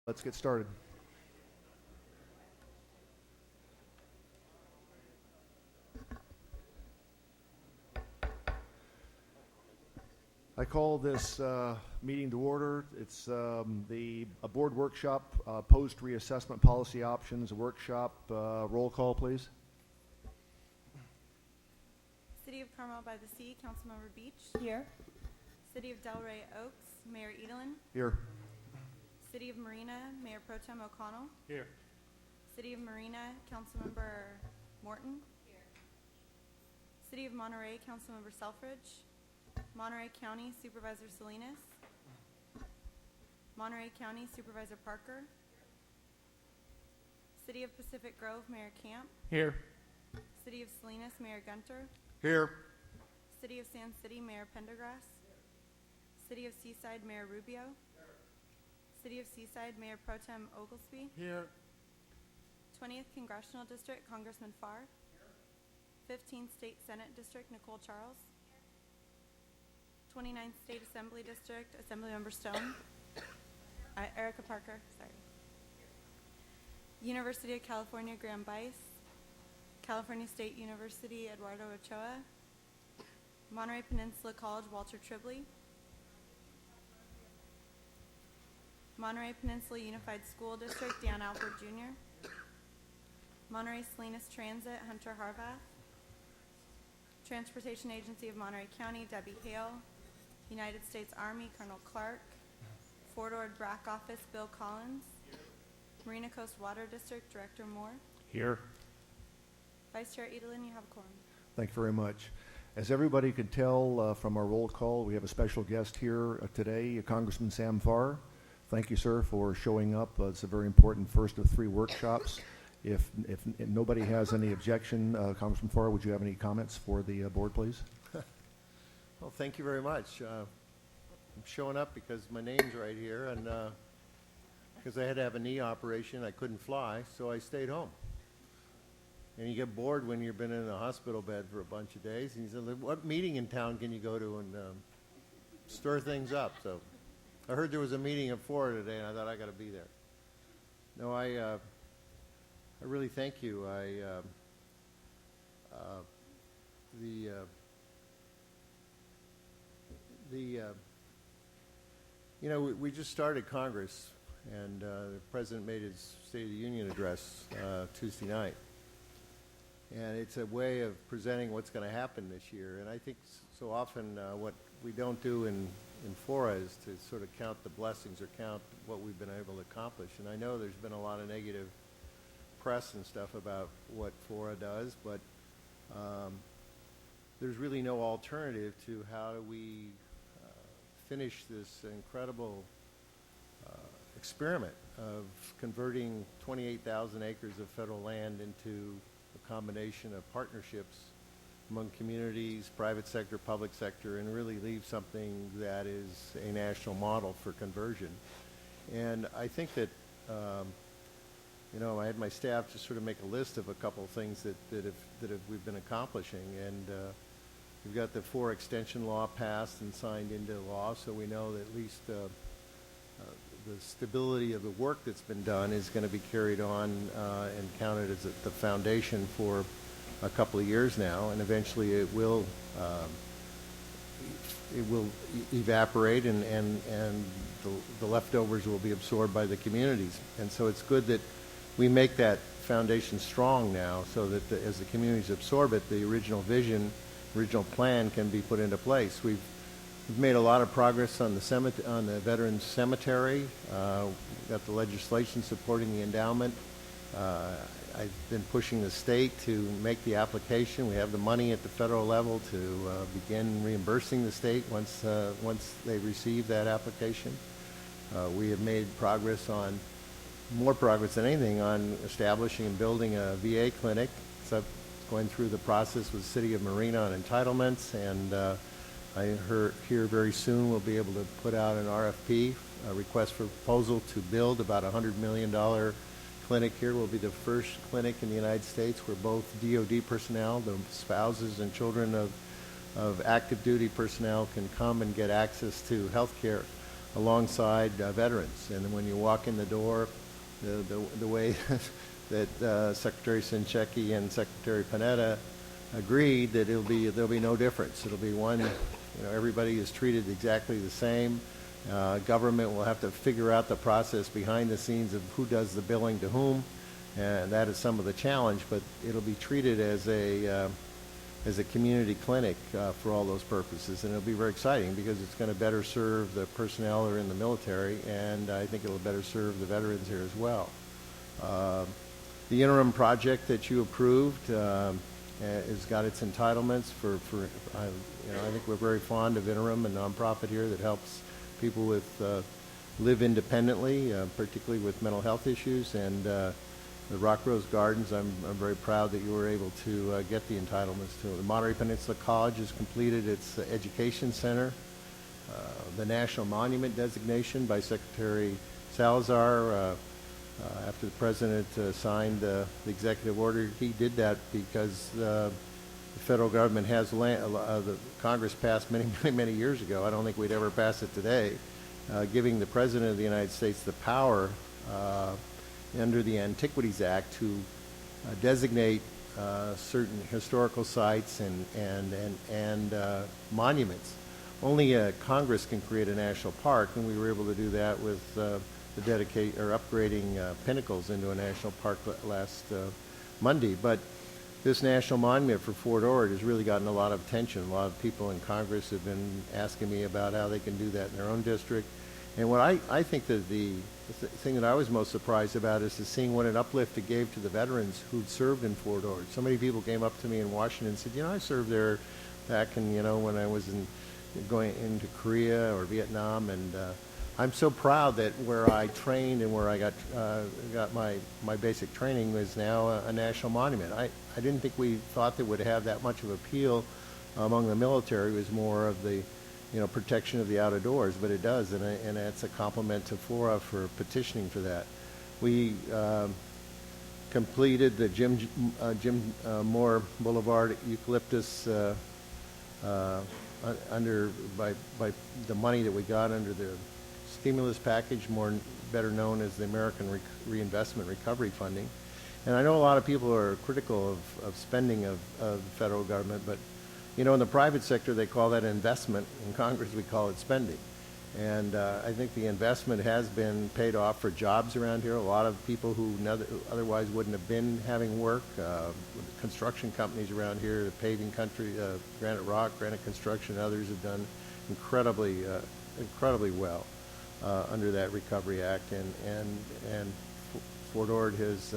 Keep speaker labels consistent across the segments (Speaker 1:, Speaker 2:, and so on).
Speaker 1: Let's get started. I call this meeting to order. It's a board workshop, post-reassessment policy options workshop. Roll call, please.
Speaker 2: City of Carmel by the Sea, Councilmember Beach.
Speaker 3: Here.
Speaker 2: City of Delray Oaks, Mayor Edelin.
Speaker 1: Here.
Speaker 2: City of Marina, Mayor Pro Tem O'Connell.
Speaker 4: Here.
Speaker 2: City of Marina, Councilmember Morton. Here. City of Monterey, Councilmember Selfridge. Monterey County, Supervisor Salinas. Monterey County, Supervisor Parker. City of Pacific Grove, Mayor Camp.
Speaker 4: Here.
Speaker 2: City of Salinas, Mayor Gunter.
Speaker 1: Here.
Speaker 2: City of Sand City, Mayor Pendergrass. City of Seaside, Mayor Rubio. City of Seaside, Mayor Pro Tem Oglesby.
Speaker 4: Here.
Speaker 2: 20th Congressional District, Congressman Farr. 15th State Senate District, Nicole Charles. 29th State Assembly District, Assemblymember Stone. Erica Parker, sorry. University of California, Graham Bice. California State University, Eduardo Ochoa. Monterey Peninsula College, Walter Tribley. Monterey Peninsula Unified School District, Dan Alford Jr. Monterey Salinas Transit, Hunter Harvath. Transportation Agency of Monterey County, Debbie Hale. United States Army, Colonel Clark. Fort Ord BRAC Office, Bill Collins. Marina Coast Water District, Director Moore.
Speaker 4: Here.
Speaker 2: Vice Chair Edelin, you have a quorum.
Speaker 1: Thank you very much. As everybody can tell from our roll call, we have a special guest here today, Congressman Sam Farr. Thank you, sir, for showing up. It's a very important first of three workshops. If nobody has any objection, Congressman Farr, would you have any comments for the board, please?
Speaker 5: Well, thank you very much. I'm showing up because my name's right here, and because I had to have a knee operation, I couldn't fly, so I stayed home. And you get bored when you've been in a hospital bed for a bunch of days, and you said, what meeting in town can you go to and stir things up? So I heard there was a meeting at FORA today, and I thought I got to be there. No, I really thank you. You know, we just started Congress, and the President made his State of the Union address Tuesday night. And it's a way of presenting what's going to happen this year. And I think so often what we don't do in FORA is to sort of count the blessings or count what we've been able to accomplish. And I know there's been a lot of negative press and stuff about what FORA does, but there's really no alternative to how do we finish this incredible experiment of converting 28,000 acres of federal land into a combination of partnerships among communities, private sector, public sector, and really leave something that is a national model for conversion. And I think that, you know, I had my staff just sort of make a list of a couple of things that we've been accomplishing. And we've got the FORA extension law passed and signed into law, so we know that at least the stability of the work that's been done is going to be carried on and counted as the foundation for a couple of years now, and eventually it will evaporate, and the leftovers will be absorbed by the communities. And so it's good that we make that foundation strong now, so that as the communities absorb it, the original vision, original plan can be put into place. We've made a lot of progress on the Veterans Cemetery. We've got the legislation supporting the endowment. I've been pushing the state to make the application. We have the money at the federal level to begin reimbursing the state once they receive that application. We have made more progress than anything on establishing and building a VA clinic. So going through the process with the City of Marina on entitlements, and I hear very soon we'll be able to put out an RFP, a request for proposal to build about a $100 million clinic here. Will be the first clinic in the United States where both DoD personnel, the spouses and children of active duty personnel, can come and get access to health care alongside veterans. And when you walk in the door, the way that Secretary Sinchecki and Secretary Panetta agreed that there'll be no difference. It'll be one, everybody is treated exactly the same. Government will have to figure out the process behind the scenes of who does the billing to whom, and that is some of the challenge, but it'll be treated as a community clinic for all those purposes, and it'll be very exciting because it's going to better serve the personnel that are in the military, and I think it'll better serve the veterans here as well. The interim project that you approved has got its entitlements for I think we're very fond of interim, a nonprofit here that helps people with live independently, particularly with mental health issues, and the Rock Rose Gardens, I'm very proud that you were able to get the entitlements to it. The Monterey Peninsula College has completed its education center. The National Monument designation by Secretary Salazar, after the President signed the executive order, he did that because the federal government has the Congress passed many years ago. I don't think we'd ever pass it today, giving the President of the United States the power under the Antiquities Act to designate certain historical sites and monuments. Only Congress can create a national park, and we were able to do that with upgrading Pinnacles into a national park last Monday. But this national monument for Fort Ord has really gotten a lot of attention. A lot of people in Congress have been asking me about how they can do that in their own district. And what I think that the thing that I was most surprised about is seeing what an uplift it gave to the veterans who'd served in Fort Ord. So many people came up to me in Washington and said, I served there back in, when I was going into Korea or Vietnam, and I'm so proud that where I trained and where I got my basic training is now a national monument. I didn't think we thought that would have that much of appeal among the military. It was more of the protection of the outdoors, but it does, and it's a compliment to FORA for petitioning for that. We completed the Jim Moore Boulevard eucalyptus by the money that we got under the stimulus package, better known as the American Reinvestment Recovery Funding. And I know a lot of people are critical of spending of the federal government, but in the private sector they call that investment. In Congress we call it spending. And I think the investment has been paid off for jobs around here. A lot of people who otherwise wouldn't have been having work, construction companies around here, the paving country, Granite Rock, Granite Construction, others have done incredibly well under that Recovery Act, and Fort Ord has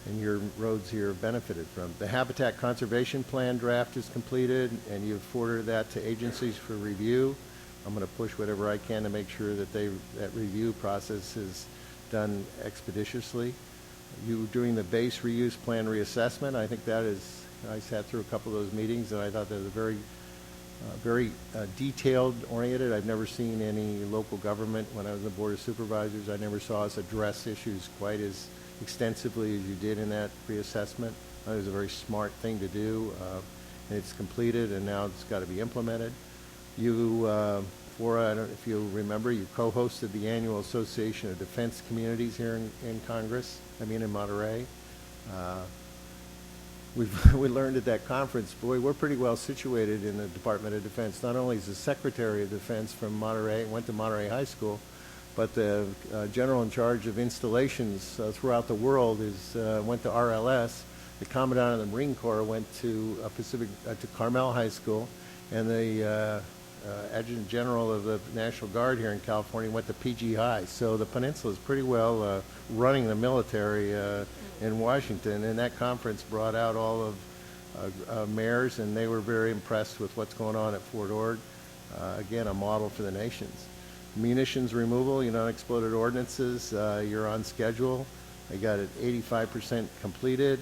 Speaker 5: and your roads here have benefited from. The Habitat Conservation Plan draft is completed, and you've forwarded that to agencies for review. I'm going to push whatever I can to make sure that that review process is done expeditiously. You doing the base reuse plan reassessment, I think that is, I sat through a couple of those meetings, and I thought that was very detailed oriented. I've never seen any local government, when I was on the Board of Supervisors, I never saw us address issues quite as extensively as you did in that reassessment. I thought it was a very smart thing to do, and it's completed, and now it's got to be implemented. You, FORA, I don't know if you remember, you co-hosted the annual Association of Defense Communities here in Monterey. We learned at that conference, boy, we're pretty well situated in the Department of Defense. Not only is the Secretary of Defense from Monterey, went to Monterey High School, but the general in charge of installations throughout the world went to RLS. The Commandant of the Marine Corps went to to Carmel High School, and the Adjutant General of the National Guard here in California went to PG High. So the peninsula is pretty well running the military in Washington, and that conference brought out all of mayors, and they were very impressed with what's going on at Fort Ord. Again, a model for the nations. Munitions removal, unexploded ordnances, you're on schedule. I got it 85% completed.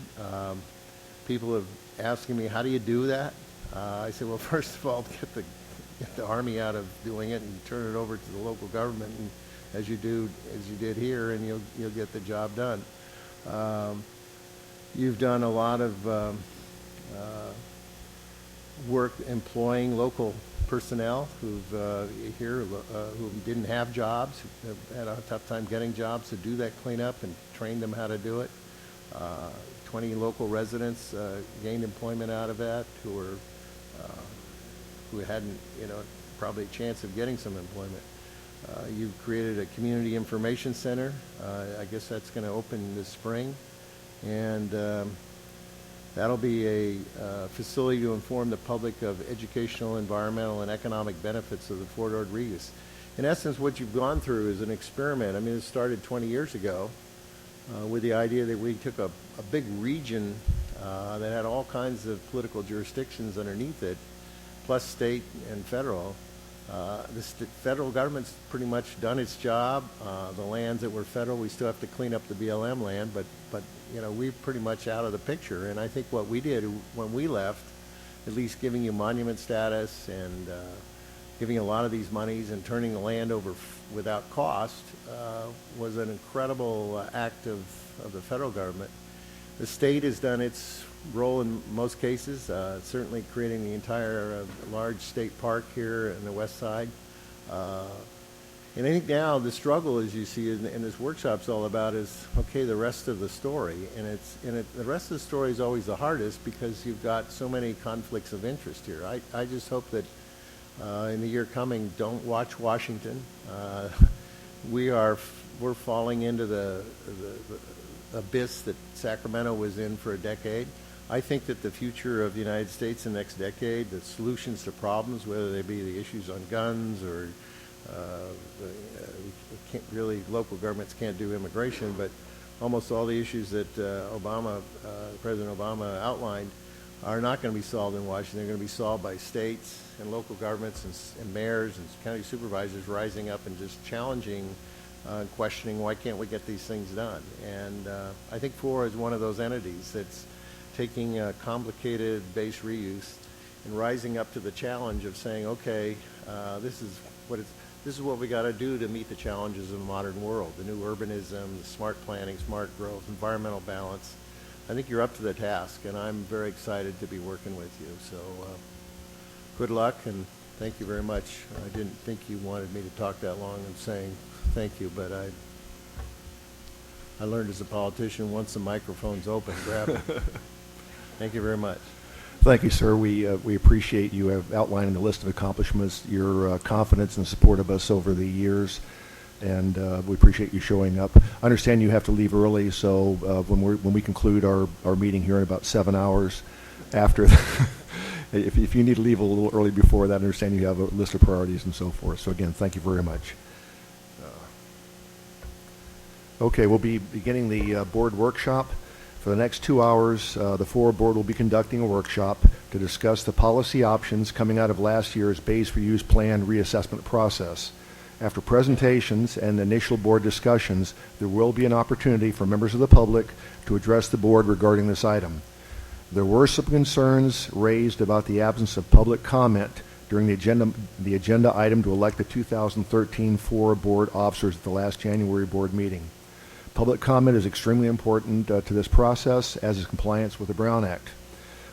Speaker 5: People have asking me, how do you do that? I said, well, first of all, get the Army out of doing it and turn it over to the local government, and as you did here, and you'll get the job done. You've done a lot of work employing local personnel who didn't have jobs, who have had a tough time getting jobs, to do that cleanup and train them how to do it. 20 local residents gained employment out of that who hadn't, probably a chance of getting some employment. You've created a community information center. I guess that's going to open this spring. And that'll be a facility to inform the public of educational, environmental, and economic benefits of the Fort Ord reuse. In essence, what you've gone through is an experiment. I mean, it started 20 years ago with the idea that we took a big region that had all kinds of political jurisdictions underneath it, plus state and federal. The federal government's pretty much done its job. The lands that were federal, we still have to clean up the BLM land, but we're pretty much out of the picture. And I think what we did when we left, at least giving you monument status and giving a lot of these monies and turning the land over without cost, was an incredible act of the federal government. The state has done its role in most cases, certainly creating the entire large state park here in the west side. And I think now the struggle, as you see in this workshop's all about, is, okay, the rest of the story. And the rest of the story is always the hardest because you've got so many conflicts of interest here. I just hope that in the year coming, don't watch Washington. We're falling into the abyss that Sacramento was in for a decade. I think that the future of the United States in the next decade, the solutions to problems, whether they be the issues on guns or local governments can't do immigration, but almost all the issues that President Obama outlined are not going to be solved in Washington. They're going to be solved by states and local governments and mayors and county supervisors rising up and just challenging and questioning, why can't we get these things done? And I think FORA is one of those entities that's taking complicated base reuse and rising up to the challenge of saying, okay, this is what we got to do to meet the challenges of the modern world, the new urbanism, the smart planning, smart growth, environmental balance. I think you're up to the task, and I'm very excited to be working with you. So good luck, and thank you very much. I didn't think you wanted me to talk that long and saying thank you, but I learned as a politician, once the microphone's open, grab it. Thank you very much.
Speaker 1: Thank you, sir. We appreciate you outlining the list of accomplishments, your confidence and support of us over the years, and we appreciate you showing up. I understand you have to leave early, so when we conclude our meeting here in about 7 hours after, if you need to leave a little early before that, I understand you have a list of priorities and so forth. So again, thank you very much. Okay, we'll be beginning the board workshop. For the next 2 hours, the FORA board will be conducting a workshop to discuss the policy options coming out of last year's base reuse plan reassessment process. After presentations and initial board discussions, there will be an opportunity for members of the public to address the board regarding this item. There were some concerns raised about the absence of public comment during the agenda item to elect the 2013 FORA board officers at the last January board meeting. Public comment is extremely important to this process, as is compliance with the Brown Act.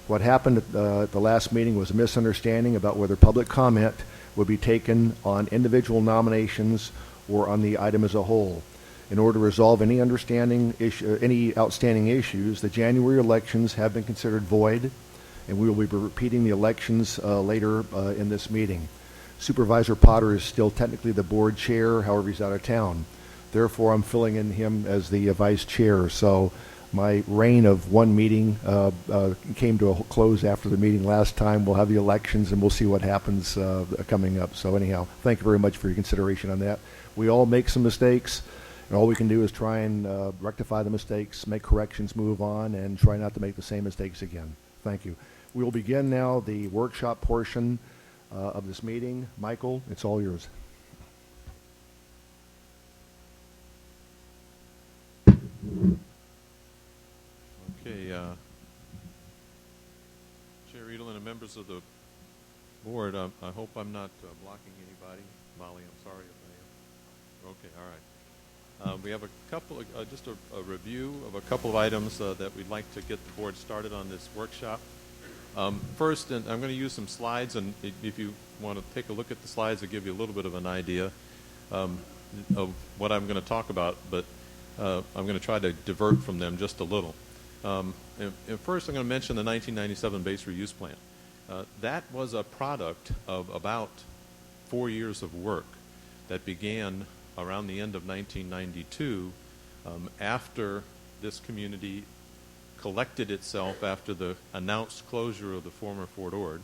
Speaker 1: What happened at the last meeting was a misunderstanding about whether public comment would be taken on individual nominations or on the item as a whole. In order to resolve any outstanding issues, the January elections have been considered void, and we will be repeating the elections later in this meeting. Supervisor Potter is still technically the board chair, however, he's out of town. Therefore, I'm filling in him as the vice chair. So my reign of one meeting came to a close after the meeting last time. We'll have the elections, and we'll see what happens coming up. So anyhow, thank you very much for your consideration on that. We all make some mistakes, and all we can do is try and rectify the mistakes, make corrections, move on, and try not to make the same mistakes again. Thank you. We will begin now the workshop portion of this meeting. Michael, it's all yours.
Speaker 3: Okay, Chair Edel and the members of the board, I hope I'm not blocking anybody. Molly, I'm sorry if I am. Okay, all right. We have a couple of, just a review of a couple of items that we'd like to get the board started on this workshop. First, and I'm going to use some slides, and if you want to take a look at the slides, it'll give you a little bit of an idea of what I'm going to talk about, but I'm going to try to divert from them just a little. And first, I'm going to mention the 1997 Base Reuse Plan. That was a product of about 4 years of work that began around the end of 1992 after this community collected itself after the announced closure of the former Fort Ord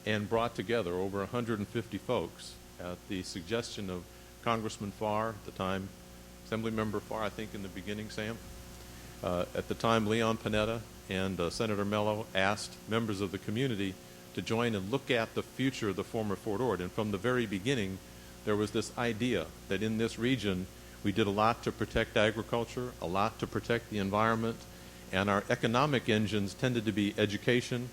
Speaker 3: and brought together over 150 folks at the suggestion of Congressman Farr, at the time Assemblymember Farr, I think in the beginning, Sam. At the time, Leon Panetta and Senator Mello asked members of the community to join and look at the future of the former Fort Ord. And from the very beginning, there was this idea that in this region, we did a lot to protect agriculture, a lot to protect the environment, and our economic engines tended to be education,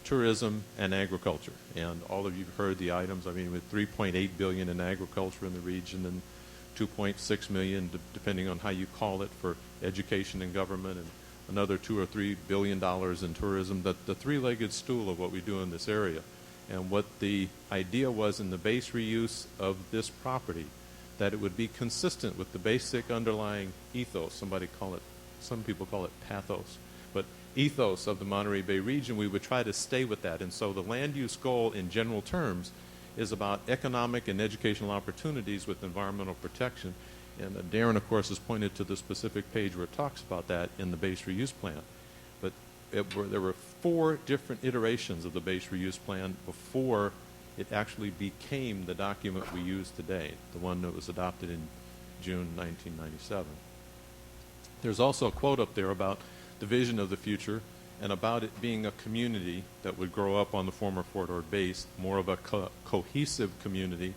Speaker 3: tourism, and agriculture. And all of you have heard the items. I mean, with $3.8 billion in agriculture in the region and $2.6 million, depending on how you call it, for education and government, and another $2 or $3 billion in tourism, the three-legged stool of what we do in this area. And what the idea was in the base reuse of this property, that it would be consistent with the basic underlying ethos. Some people call it pathos, but ethos of the Monterey Bay region. We would try to stay with that. And so the land use goal in general terms is about economic and educational opportunities with environmental protection. And Darren, of course, has pointed to the specific page where it talks about that in the base reuse plan. But there were 4 different iterations of the base reuse plan before it actually became the document we use today, the one that was adopted in June 1997. There's also a quote up there about the vision of the future and about it being a community that would grow up on the former Fort Ord base, more of a cohesive community,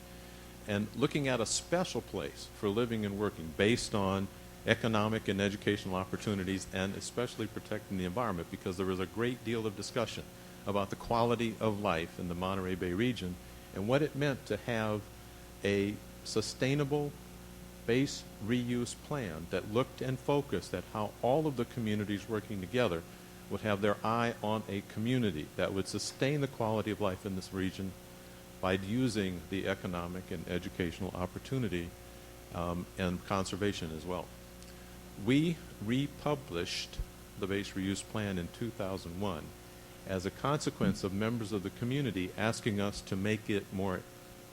Speaker 3: and looking at a special place for living and working based on economic and educational opportunities, and especially protecting the environment, because there was a great deal of discussion about the quality of life in the Monterey Bay region and what it meant to have a sustainable base reuse plan that looked and focused at how all of the communities working together would have their eye on a community that would sustain the quality of life in this region by using the economic and educational opportunity and conservation as well. We republished the base reuse plan in 2001 as a consequence of members of the community asking us to make it more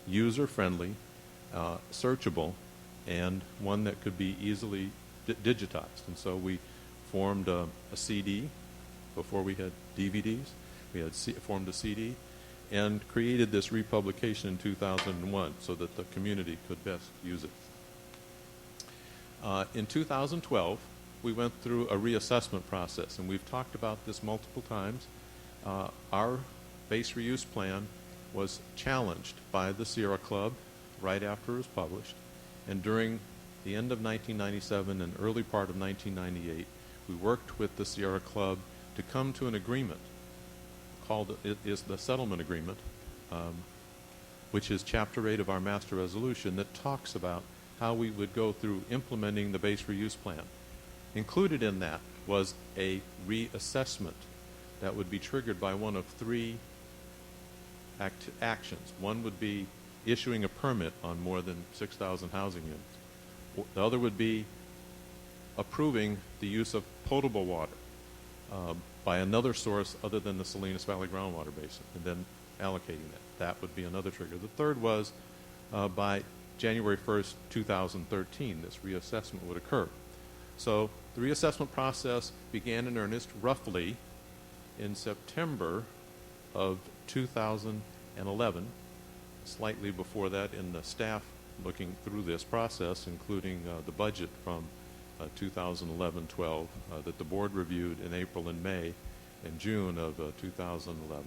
Speaker 3: user-friendly, searchable, and one that could be easily digitized. And so we formed a CD before we had DVDs. We had formed a CD and created this republication in 2001 so that the community could best use it. In 2012, we went through a reassessment process, and we've talked about this multiple times. Our base reuse plan was challenged by the Sierra Club right after it was published, and during the end of 1997 and early part of 1998, we worked with the Sierra Club to come to an agreement called the settlement agreement, which is Chapter 8 of our master resolution that talks about how we would go through implementing the base reuse plan. Included in that was a reassessment that would be triggered by one of 3 actions. One would be issuing a permit on more than 6,000 housing units. The other would be approving the use of potable water by another source other than the Salinas Valley groundwater basin, and then allocating that. That would be another trigger. The third was by January 1st, 2013, this reassessment would occur. So the reassessment process began in earnest roughly in September of 2011, slightly before that in the staff looking through this process, including the budget from 2011-12 that the board reviewed in April and May and June of 2011.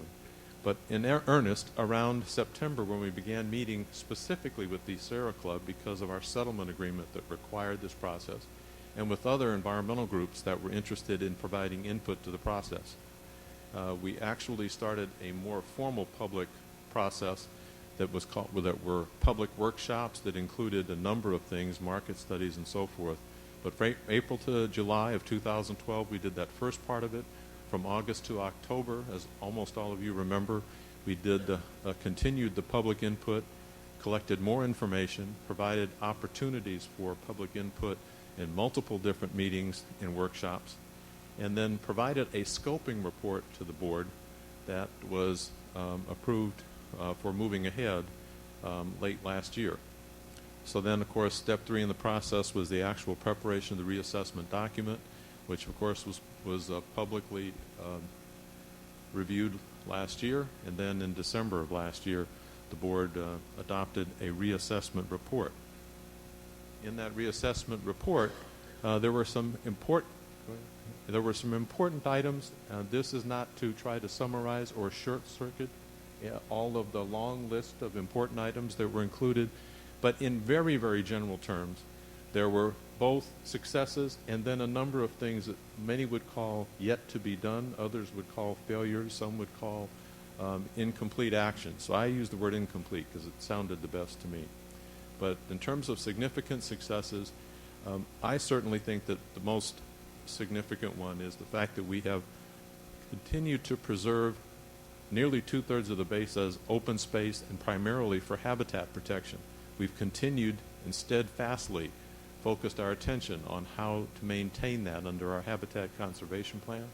Speaker 3: But in earnest, around September, when we began meeting specifically with the Sierra Club because of our settlement agreement that required this process, and with other environmental groups that were interested in providing input to the process, we actually started a more formal public process that were public workshops that included a number of things, market studies and so forth. But from April to July of 2012, we did that first part of it. from August to October, as almost all of you remember, we continued the public input, collected more information, provided opportunities for public input in multiple different meetings and workshops, and then provided a scoping report to the board that was approved for moving ahead late last year. So then, of course, step 3 in the process was the actual preparation of the reassessment document, which, of course, was publicly reviewed last year. And then in December of last year, the board adopted a reassessment report. In that reassessment report, there were some important items. This is not to try to summarize or short-circuit all of the long list of important items that were included, but in very, very general terms, there were both successes and then a number of things that many would call yet to be done, others would call failures, some would call incomplete action. So I use the word incomplete because it sounded the best to me. But in terms of significant successes, I certainly think that the most significant one is the fact that we have continued to preserve nearly 2/3 of the base as open space and primarily for habitat protection. We've continued and steadfastly focused our attention on how to maintain that under our habitat conservation plan.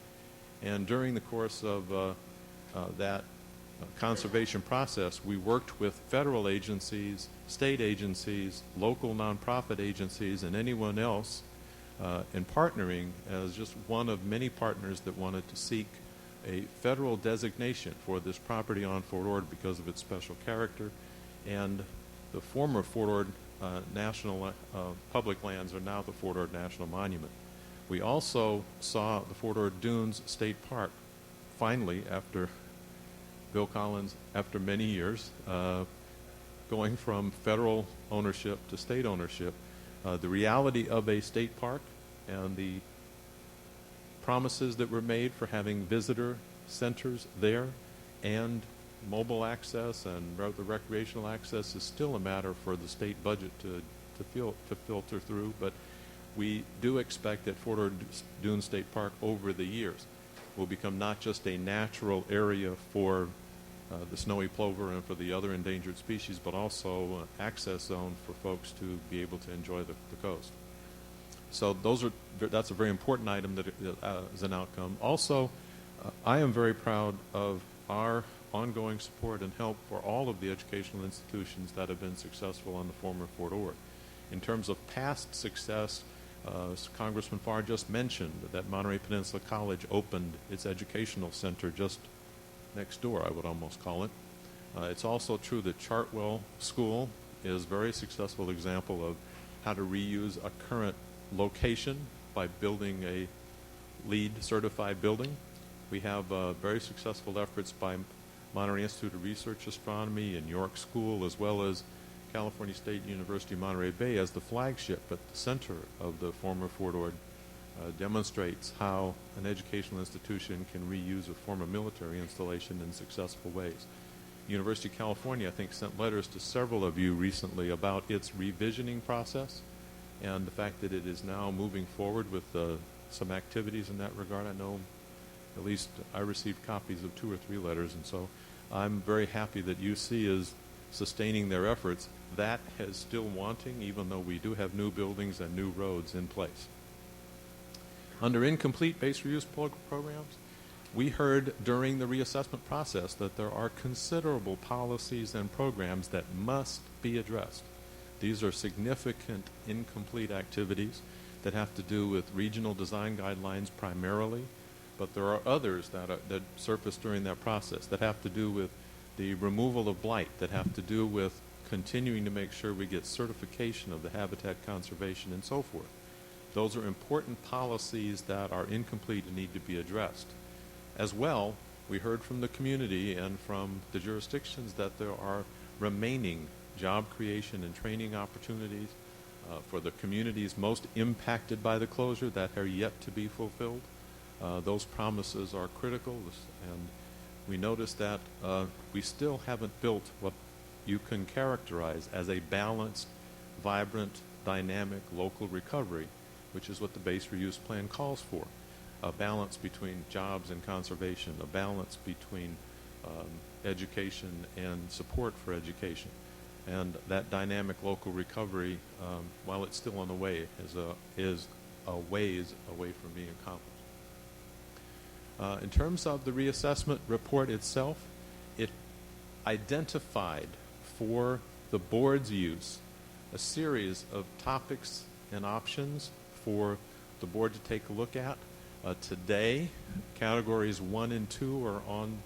Speaker 3: And during the course of that conservation process, we worked with federal agencies, state agencies, local nonprofit agencies, and anyone else in partnering as just one of many partners that wanted to seek a federal designation for this property on Fort Ord because of its special character. And the former Fort Ord National Public Lands are now the Fort Ord National Monument. We also saw the Fort Ord Dunes State Park finally, after Bill Collins, after many years, going from federal ownership to state ownership. The reality of a state park and the promises that were made for having visitor centers there and mobile access and the recreational access is still a matter for the state budget to filter through, but we do expect that Fort Ord Dune State Park over the years will become not just a natural area for the snowy plover and for the other endangered species, but also an access zone for folks to be able to enjoy the coast. So that's a very important item that is an outcome. Also, I am very proud of our ongoing support and help for all of the educational institutions that have been successful on the former Fort Ord. In terms of past success, Congressman Farr just mentioned that Monterey Peninsula College opened its educational center just next door, I would almost call it. It's also true that Chartwell School is a very successful example of how to reuse a current location by building a LEED certified building. We have very successful efforts by Monterey Institute of Research Astronomy and York School, as well as California State University Monterey Bay as the flagship at the center of the former Fort Ord, demonstrates how an educational institution can reuse a former military installation in successful ways. University of California, I think, sent letters to several of you recently about its revisioning process and the fact that it is now moving forward with some activities in that regard. I know at least I received copies of 2 or 3 letters, and so I'm very happy that UC is sustaining their efforts. That is still wanting, even though we do have new buildings and new roads in place. Under incomplete base reuse programs, we heard during the reassessment process that there are considerable policies and programs that must be addressed. These are significant incomplete activities that have to do with regional design guidelines primarily, but there are others that surface during that process that have to do with the removal of blight, that have to do with continuing to make sure we get certification of the habitat conservation and so forth. Those are important policies that are incomplete and need to be addressed. As well, we heard from the community and from the jurisdictions that there are remaining job creation and training opportunities for the communities most impacted by the closure that are yet to be fulfilled. Those promises are critical, and we notice that we still haven't built what you can characterize as a balanced, vibrant, dynamic local recovery, which is what the base reuse plan calls for. a balance between jobs and conservation, a balance between education and support for education. And that dynamic local recovery, while it's still on the way, is a ways away from being accomplished. In terms of the reassessment report itself, it identified for the board's use a series of topics and options for the board to take a look at. Today, categories 1 and 2 are on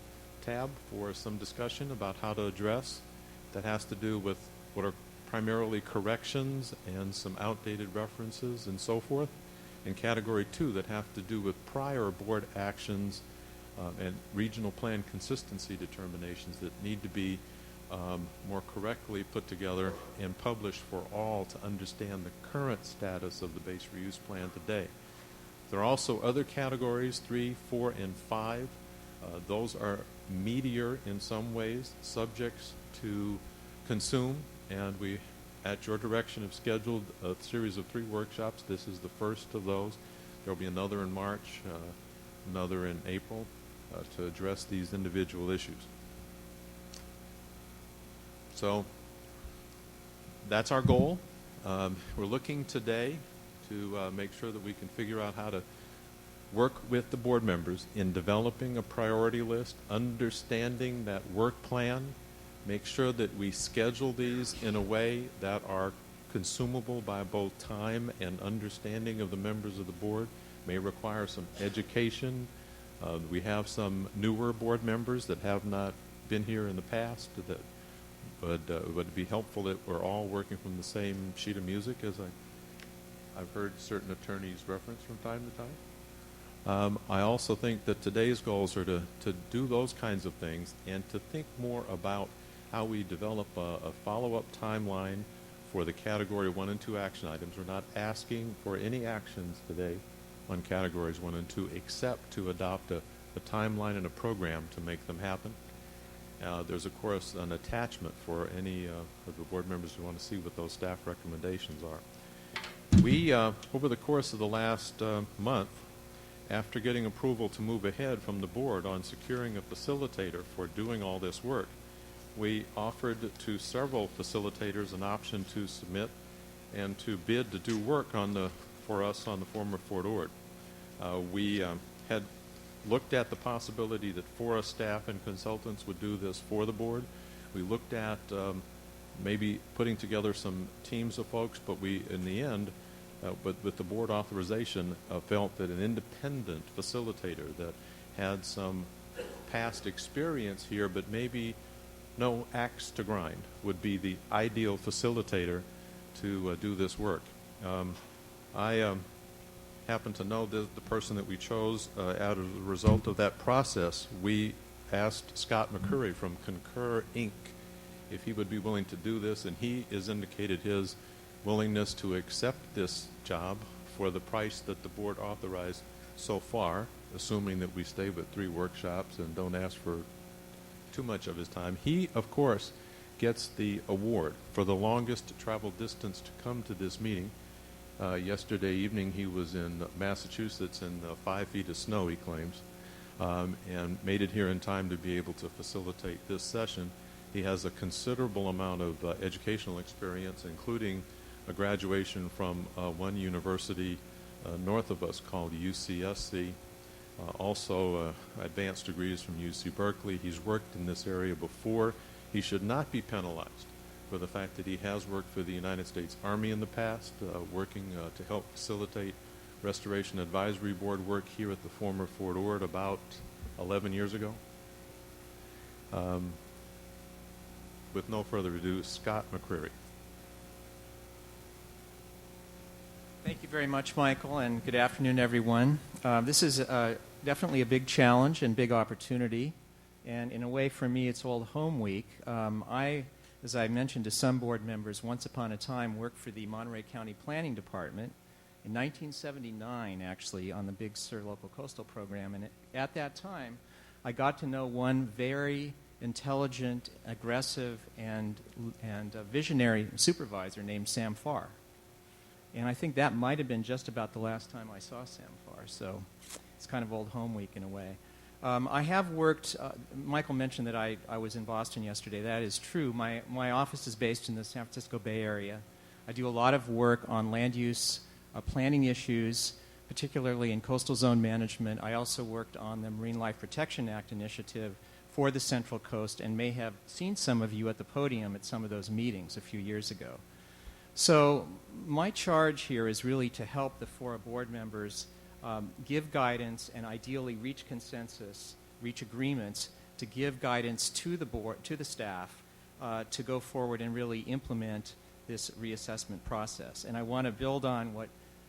Speaker 3: tab for some discussion about how to address. That has to do with what are primarily corrections and some outdated references and so forth. In category 2, that have to do with prior board actions and regional plan consistency determinations that need to be more correctly put together and published for all to understand the current status of the base reuse plan today. There are also other categories, 3, 4, and 5. Those are meatier in some ways, subjects to consume, and we, at your direction, have scheduled a series of 3 workshops. This is the first of those. There will be another in March, another in April, to address these individual issues. So that's our goal. We're looking today to make sure that we can figure out how to work with the board members in developing a priority list, understanding that work plan, make sure that we schedule these in a way that are consumable by both time and understanding of the members of the board. May require some education. We have some newer board members that have not been here in the past that would be helpful that we're all working from the same sheet of music, as I've heard certain attorneys reference from time to time. I also think that today's goals are to do those kinds of things and to think more about how we develop a follow-up timeline for the category 1 and 2 action items. We're not asking for any actions today on categories 1 and 2 except to adopt a timeline and a program to make them happen. There's, of course, an attachment for any of the board members who want to see what those staff recommendations are. We, over the course of the last month, after getting approval to move ahead from the board on securing a facilitator for doing all this work, we offered to several facilitators an option to submit and to bid to do work for us on the former Fort Ord. We had looked at the possibility that FORA staff and consultants would do this for the board. We looked at maybe putting together some teams of folks, but we, in the end, with the board authorization, felt that an independent facilitator that had some past experience here, but maybe no axe to grind, would be the ideal facilitator to do this work. I happen to know the person that we chose out of the result of that process. We asked Scott McCurry from Concur, Inc. if he would be willing to do this, and he has indicated his willingness to accept this job for the price that the board authorized so far, assuming that we stay with 3 workshops and don't ask for too much of his time. He, of course, gets the award for the longest travel distance to come to this meeting. Yesterday evening he was in Massachusetts in 5 feet of snow, he claims, and made it here in time to be able to facilitate this session. He has a considerable amount of educational experience, including a graduation from one university north of us called UCSC, also advanced degrees from UC Berkeley. He's worked in this area before. He should not be penalized for the fact that he has worked for the United States Army in the past, working to help facilitate Restoration Advisory Board work here at the former Fort Ord about 11 years ago. With no further ado, Scott McCreary.
Speaker 4: Thank you very much, Michael, and good afternoon, everyone. This is definitely a big challenge and big opportunity, and in a way, for me, it's Old Home Week. As I mentioned to some board members, once upon a time worked for the Monterey County Planning Department in 1979, actually, on the Big Sur Local Coastal Program, and at that time, I got to know one very intelligent, aggressive, and visionary supervisor named Sam Farr. And I think that might have been just about the last time I saw Sam Farr. So It's kind of old home week in a way. I have worked, Michael mentioned that I was in Boston yesterday. That is true. My office is based in the San Francisco Bay Area. I do a lot of work on land use planning issues, particularly in coastal zone management. I also worked on the Marine Life Protection Act initiative for the Central Coast and may have seen some of you at the podium at some of those meetings a few years ago. So my charge here is really to help the FORA board members give guidance and ideally reach consensus, reach agreements to give guidance to the board, to the staff, to go forward and really implement this reassessment process. And I want to build on what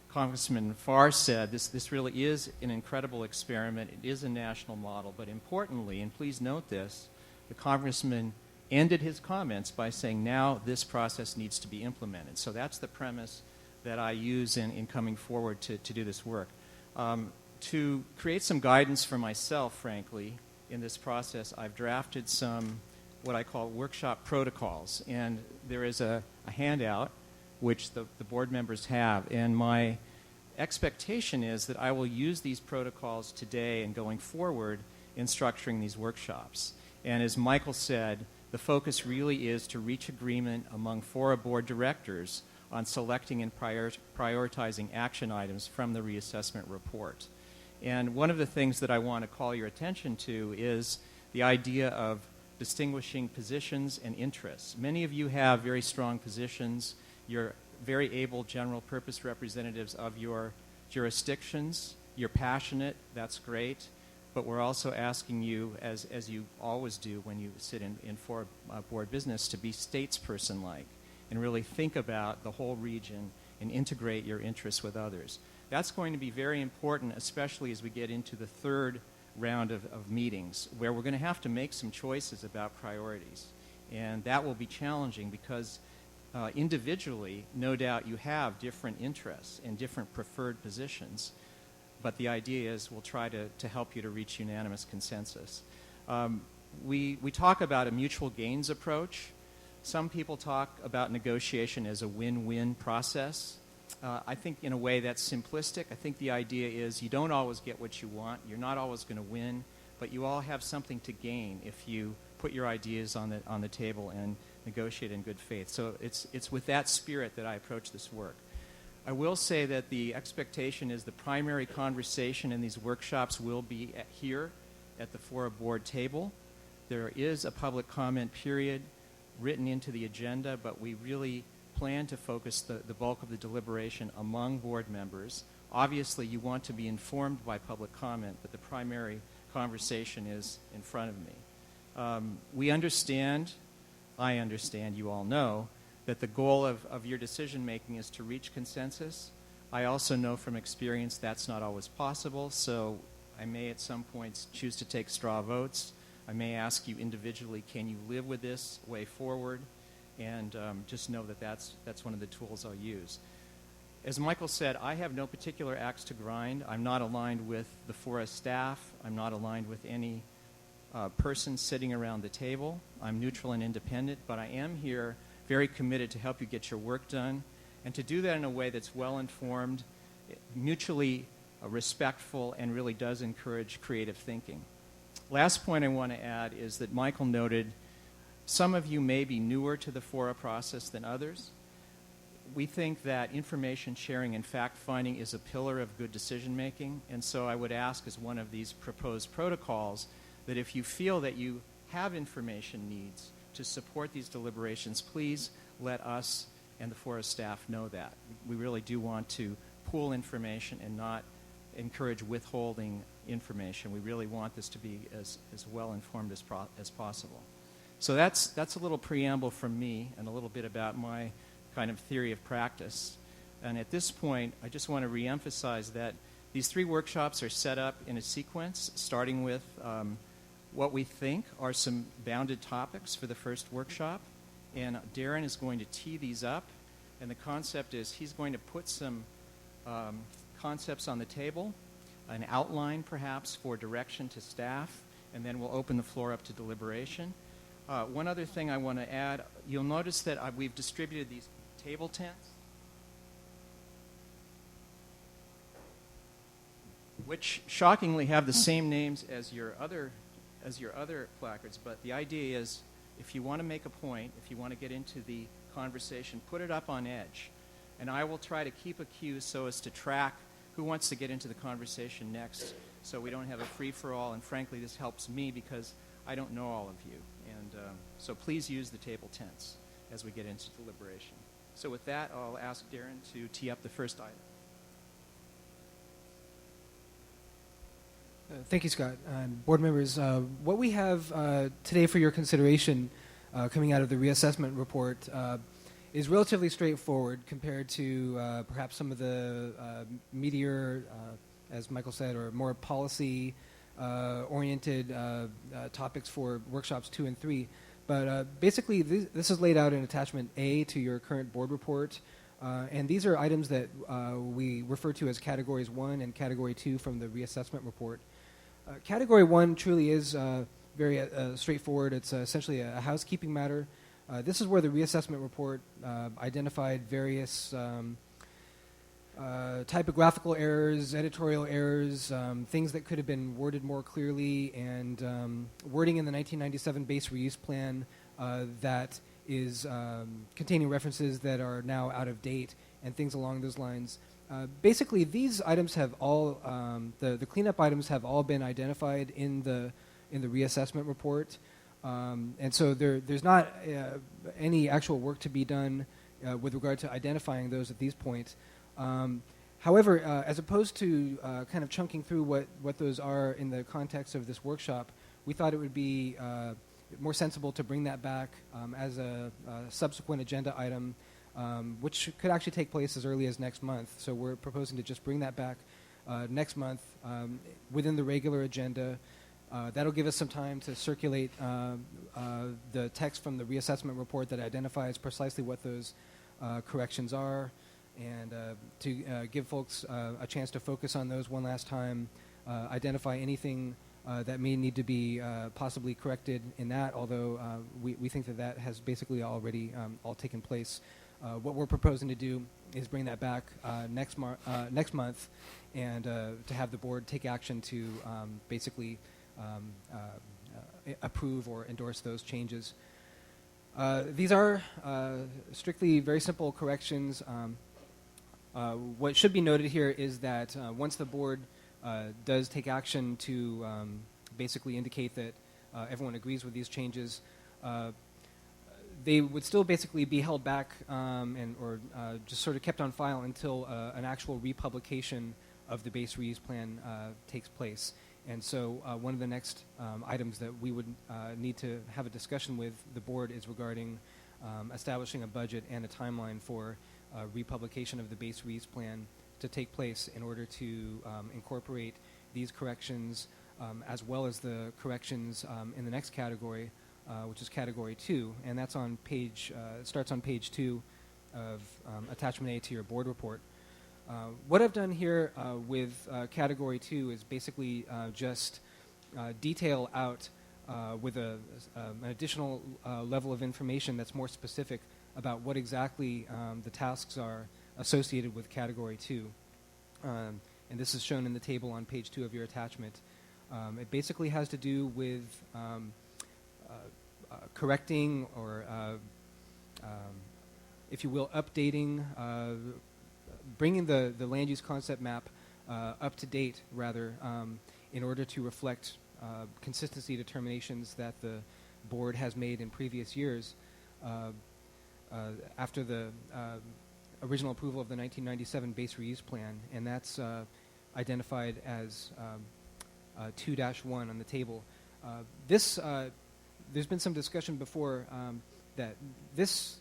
Speaker 4: Congressman Farr said. This really is an incredible experiment. It is a national model, but importantly, and please note this, the Congressman ended his comments by saying now this process needs to be implemented. So that's the premise that I use in coming forward to do this work. To create some guidance for myself, frankly, in this process, I've drafted some what I call workshop protocols. And there is a handout which the board members have. And my expectation is that I will use these protocols today and going forward in structuring these workshops. And as Michael said, the focus really is to reach agreement among FORA board directors on selecting and prioritizing action items from the reassessment report. And one of the things that I want to call your attention to is the idea of distinguishing positions and interests. Many of you have very strong positions. You're very able general purpose representatives of your jurisdictions. You're passionate. That's great. But we're also asking you, as you always do when you sit in FORA board business, to be statesperson-like and really think about the whole region and integrate your interests with others. That's going to be very important, especially as we get into the third round of meetings, where we're going to have to make some choices about priorities. And that will be challenging because individually, no doubt you have different interests and different preferred positions. But the idea is we'll try to help you to reach unanimous consensus. We talk about a mutual gains approach. Some people talk about negotiation as a win-win process. I think in a way that's simplistic. I think the idea is you don't always get what you want. You're not always going to win, but you all have something to gain if you put your ideas on the table and negotiate in good faith. So it's with that spirit that I approach this work. I will say that the expectation is the primary conversation in these workshops will be here at the FORA board table. There is a public comment period written into the agenda, but we really plan to focus the bulk of the deliberation among board members. Obviously, you want to be informed by public comment, but the primary conversation is in front of me. We understand, I understand, you all know, that the goal of your decision-making is to reach consensus. I also know from experience that's not always possible, so I may at some points choose to take straw votes. I may ask you individually, can you live with this way forward? And just know that that's one of the tools I'll use. As Michael said, I have no particular axe to grind. I'm not aligned with the FORA staff. I'm not aligned with any person sitting around the table. I'm neutral and independent, but I am here very committed to help you get your work done and to do that in a way that's well-informed, mutually respectful, and really does encourage creative thinking. Last point I want to add is that Michael noted some of you may be newer to the FORA process than others. We think that information sharing and fact-finding is a pillar of good decision-making, and so I would ask as one of these proposed protocols that if you feel that you have information needs to support these deliberations, please let us and the FORA staff know that. We really do want to pool information and not encourage withholding information. We really want this to be as well-informed as possible. So that's a little preamble from me and a little bit about my kind of theory of practice. And at this point, I just want to reemphasize that these three workshops are set up in a sequence, starting with what we think are some bounded topics for the first workshop. And Darren is going to tee these up. And the concept is he's going to put some concepts on the table, an outline perhaps for direction to staff, and then we'll open the floor up to deliberation. One other thing I want to add, you'll notice that we've distributed these table tents. which shockingly have the same names as your other placards. But the idea is, if you want to make a point, if you want to get into the conversation, put it up on Edge, and I will try to keep a queue so as to track who wants to get into the conversation next, so we don't have a free-for-all. And frankly, this helps me because I don't know all of you. And so please use the table tents as we get into deliberation. So with that, I'll ask Darren to tee up the first item.
Speaker 6: Thank you, Scott. Board members, what we have today for your consideration coming out of the reassessment report is relatively straightforward compared to perhaps some of the meatier, as Michael said, or more policy-oriented topics for workshops 2 and 3. But basically, this is laid out in attachment A to your current board report. And these are items that we refer to as categories 1 and category 2 from the reassessment report. Category 1 truly is very straightforward. It's essentially a housekeeping matter. This is where the reassessment report identified various typographical errors, editorial errors, things that could have been worded more clearly, and wording in the 1997 base reuse plan that is containing references that are now out of date and things along those lines. Basically, these items have all, the cleanup items have all been identified in the reassessment report. And so there's not any actual work to be done with regard to identifying those at these points. However, as opposed to kind of chunking through what those are in the context of this workshop, we thought it would be more sensible to bring that back as a subsequent agenda item, which could actually take place as early as next month. So we're proposing to just bring that back next month within the regular agenda. That'll give us some time to circulate the text from the reassessment report that identifies precisely what those corrections are, and to give folks a chance to focus on those one last time, identify anything that may need to be possibly corrected in that, although we think that has basically already all taken place. What we're proposing to do is bring that back next month, and to have the board take action to basically approve or endorse those changes. These are strictly very simple corrections. What should be noted here is that once the board does take action to basically indicate that everyone agrees with these changes, they would still basically be held back or just sort of kept on file until an actual republication of the base reuse plan takes place. And so one of the next items that we would need to have a discussion with the board is regarding establishing a budget and a timeline for republication of the base reuse plan to take place in order to incorporate these corrections as well as the corrections in the next category, which is category 2, and that's on page, it starts on page 2 of attachment A to your board report. What I've done here with category 2 is basically just detail out with an additional level of information that's more specific about what exactly the tasks are associated with category 2. And this is shown in the table on page 2 of your attachment. It basically has to do with correcting or, if you will, updating, bringing the land use concept map up to date, rather, in order to reflect consistency determinations that the board has made in previous years after the original approval of the 1997 base reuse plan, and that's identified as 2-1 on the table. There's been some discussion before that this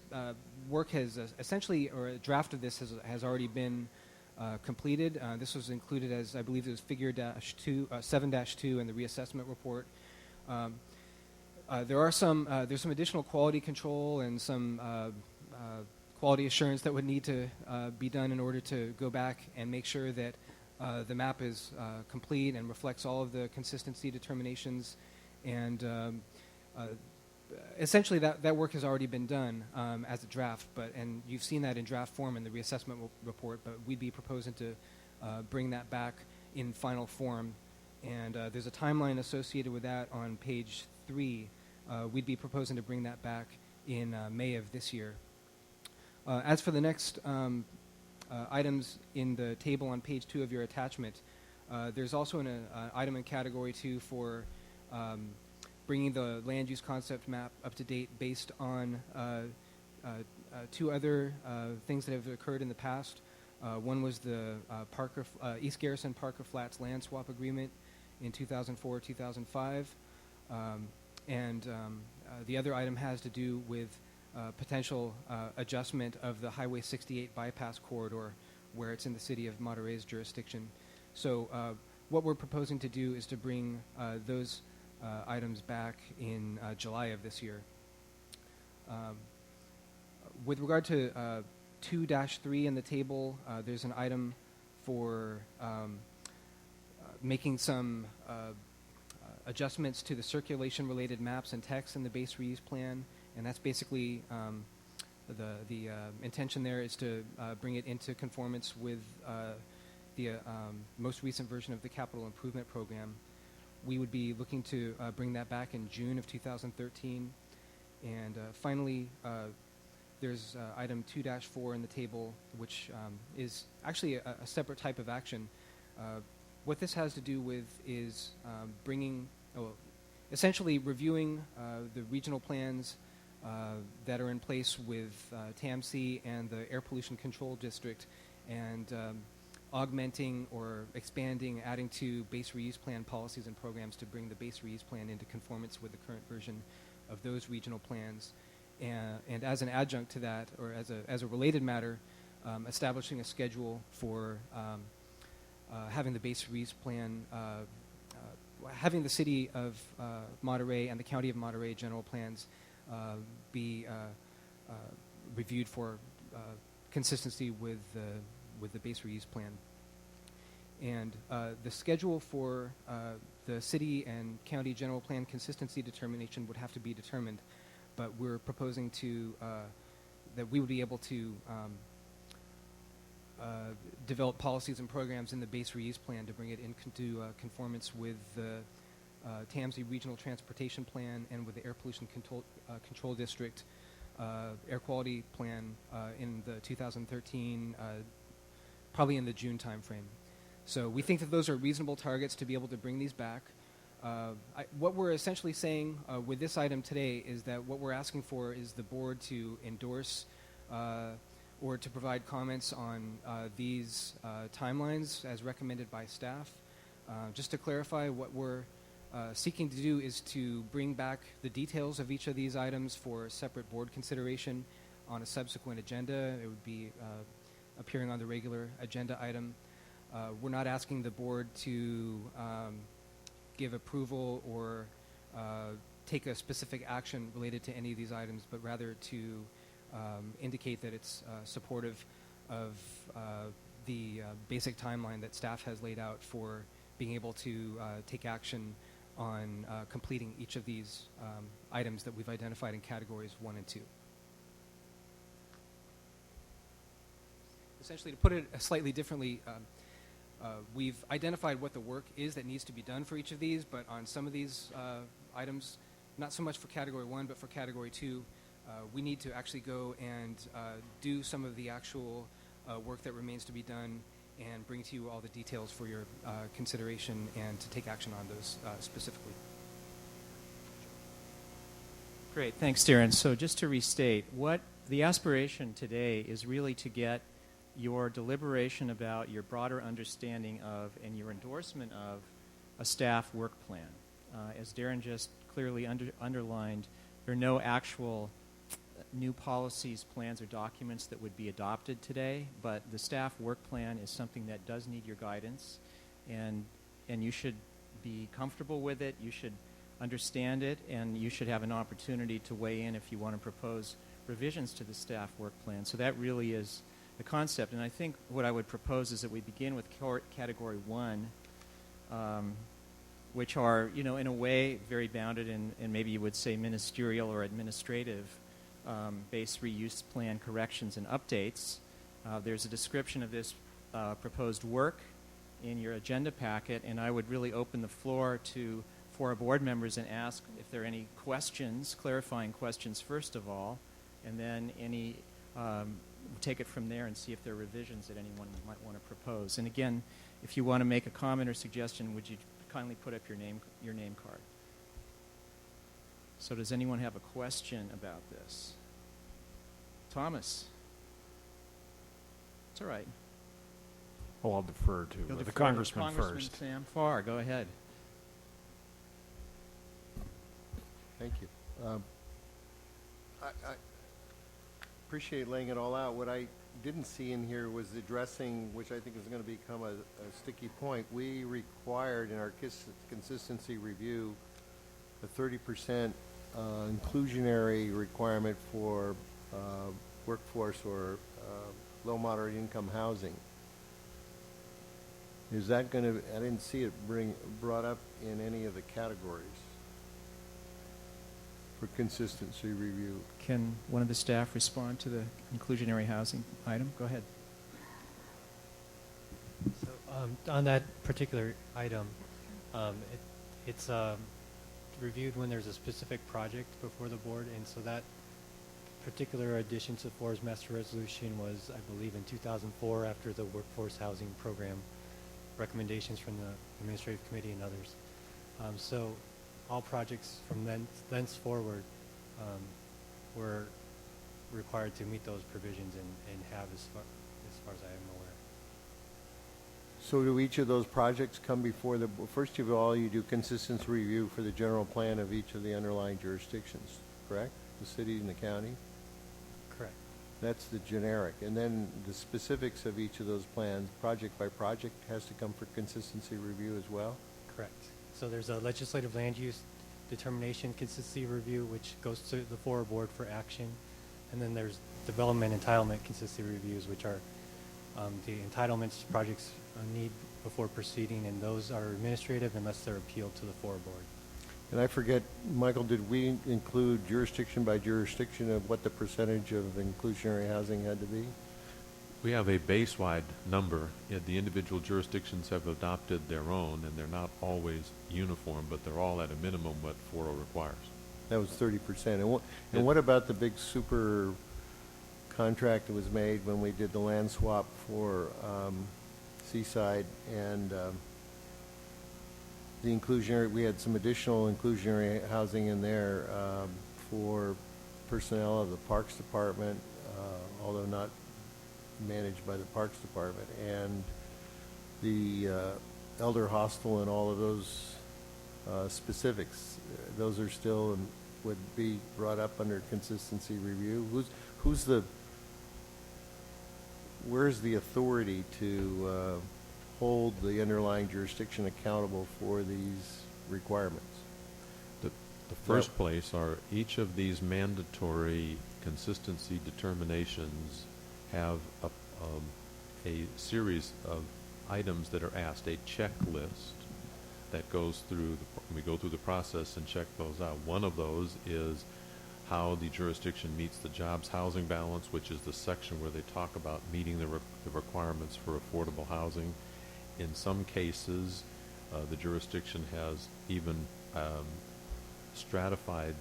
Speaker 6: work has essentially, or a draft of this has already been completed. This was included as, I believe it was figure 7-2 in the reassessment report. There's some additional quality control and some quality assurance that would need to be done in order to go back and make sure that the map is complete and reflects all of the consistency determinations, and essentially that work has already been done as a draft, and you've seen that in draft form in the reassessment report, but we'd be proposing to bring that back in final form. And there's a timeline associated with that on page 3. We'd be proposing to bring that back in May of this year. As for the next items in the table on page 2 of your attachment, there's also an item in category 2 for bringing the land use concept map up to date based on 2 other things that have occurred in the past. One was the East Garrison Parker Flats land swap agreement in 2004-2005, and the other item has to do with potential adjustment of the Highway 68 bypass corridor, where it's in the city of Monterey's jurisdiction. So what we're proposing to do is to bring those items back in July of this year. With regard to 2-3 in the table, there's an item for making some adjustments to the circulation-related maps and text in the base reuse plan, and that's basically the intention there is to bring it into conformance with the most recent version of the capital improvement program. We would be looking to bring that back in June of 2013. And finally, there's item 2-4 in the table, which is actually a separate type of action. What this has to do with is essentially reviewing the regional plans that are in place with TAMC and the Air Pollution Control District, and augmenting or expanding, adding to base reuse plan policies and programs to bring the base reuse plan into conformance with the current version of those regional plans. And as an adjunct to that, or as a related matter, establishing a schedule for having the base reuse plan, having the city of Monterey and the county of Monterey general plans be reviewed for consistency with the base reuse plan. And the schedule for the city and county general plan consistency determination would have to be determined, but we're proposing to that we would be able to develop policies and programs in the base reuse plan to bring it into conformance with the TAMC Regional Transportation Plan and with the Air Pollution Control District Air Quality Plan in the 2013, probably in the June timeframe. So we think that those are reasonable targets to be able to bring these back. What we're essentially saying with this item today is that what we're asking for is the board to endorse or to provide comments on these timelines as recommended by staff. Just to clarify, what we're seeking to do is to bring back the details of each of these items for separate board consideration on a subsequent agenda. It would be appearing on the regular agenda item. We're not asking the board to give approval or take a specific action related to any of these items, but rather to indicate that it's supportive of the basic timeline that staff has laid out for being able to take action on completing each of these items that we've identified in categories 1 and 2. Essentially, to put it slightly differently, we've identified what the work is that needs to be done for each of these, but on some of these items, not so much for category 1, but for category 2, we need to actually go and do some of the actual work that remains to be done and bring to you all the details for your consideration and to take action on those specifically.
Speaker 4: Great, thanks, Darren. So just to restate, what the aspiration today is really to get your deliberation about your broader understanding of and your endorsement of a staff work plan. As Darren just clearly underlined, there are no actual new policies, plans, or documents that would be adopted today, but the staff work plan is something that does need your guidance, and you should be comfortable with it, you should understand it, and you should have an opportunity to weigh in if you want to propose revisions to the staff work plan. So that really is the concept, and I think what I would propose is that we begin with category 1, which are, in a way, very bounded and maybe you would say ministerial or administrative base reuse plan corrections and updates. There's a description of this proposed work in your agenda packet, and I would really open the floor to FORA board members and ask if there are any questions, clarifying questions first of all, and then any take it from there and see if there are revisions that anyone might want to propose. And again, if you want to make a comment or suggestion, would you kindly put up your name card? So does anyone have a question about this? Thomas? It's all right.
Speaker 7: Well, I'll defer to
Speaker 4: You'll
Speaker 7: the
Speaker 4: defer to
Speaker 7: congressman
Speaker 4: Congressman
Speaker 7: first.
Speaker 4: Sam Farr. Go ahead.
Speaker 5: Thank you. I appreciate laying it all out. What I didn't see in here was addressing, which I think is going to become a sticky point. We required in our consistency review a 30% inclusionary requirement for workforce or low moderate income housing. Is that going to, I didn't see it brought up in any of the categories for consistency review.
Speaker 4: Can one of the staff respond to the inclusionary housing item? Go ahead.
Speaker 8: So on that particular item, it's reviewed when there's a specific project before the board, and so that particular addition to FORA's master resolution was, I believe, in 2004 after the workforce housing program recommendations from the administrative committee and others. So all projects from thenceforward were required to meet those provisions and have as far as I am aware.
Speaker 5: So do each of those projects come before the, first of all, you do consistency review for the general plan of each of the underlying jurisdictions, correct? The city and the county?
Speaker 8: Correct.
Speaker 5: That's the generic. And then the specifics of each of those plans, project by project, has to come for consistency review as well?
Speaker 8: Correct. So there's a legislative land use determination consistency review, which goes to the FORA board for action. And then there's development entitlement consistency reviews, which are the entitlements projects need before proceeding, and those are administrative unless they're appealed to the FORA board.
Speaker 5: And I forget, Michael, did we include jurisdiction by jurisdiction of what the percentage of inclusionary housing had to be?
Speaker 3: We have a base-wide number. The individual jurisdictions have adopted their own, and they're not always uniform, but they're all at a minimum what FORA requires.
Speaker 5: That was 30%. And what about the big super contract that was made when we did the land swap for Seaside and the inclusionary? We had some additional inclusionary housing in there for personnel of the Parks Department, although not managed by the Parks Department, and the elder hostel and all of those specifics. Those are still and would be brought up under consistency review. Where's the authority to hold the underlying jurisdiction accountable for these requirements?
Speaker 3: The first place are each of these mandatory consistency determinations have a series of items that are asked, a checklist that goes through, we go through the process and check those out. One of those is how the jurisdiction meets the jobs housing balance, which is the section where they talk about meeting the requirements for affordable housing. In some cases, the jurisdiction has even stratified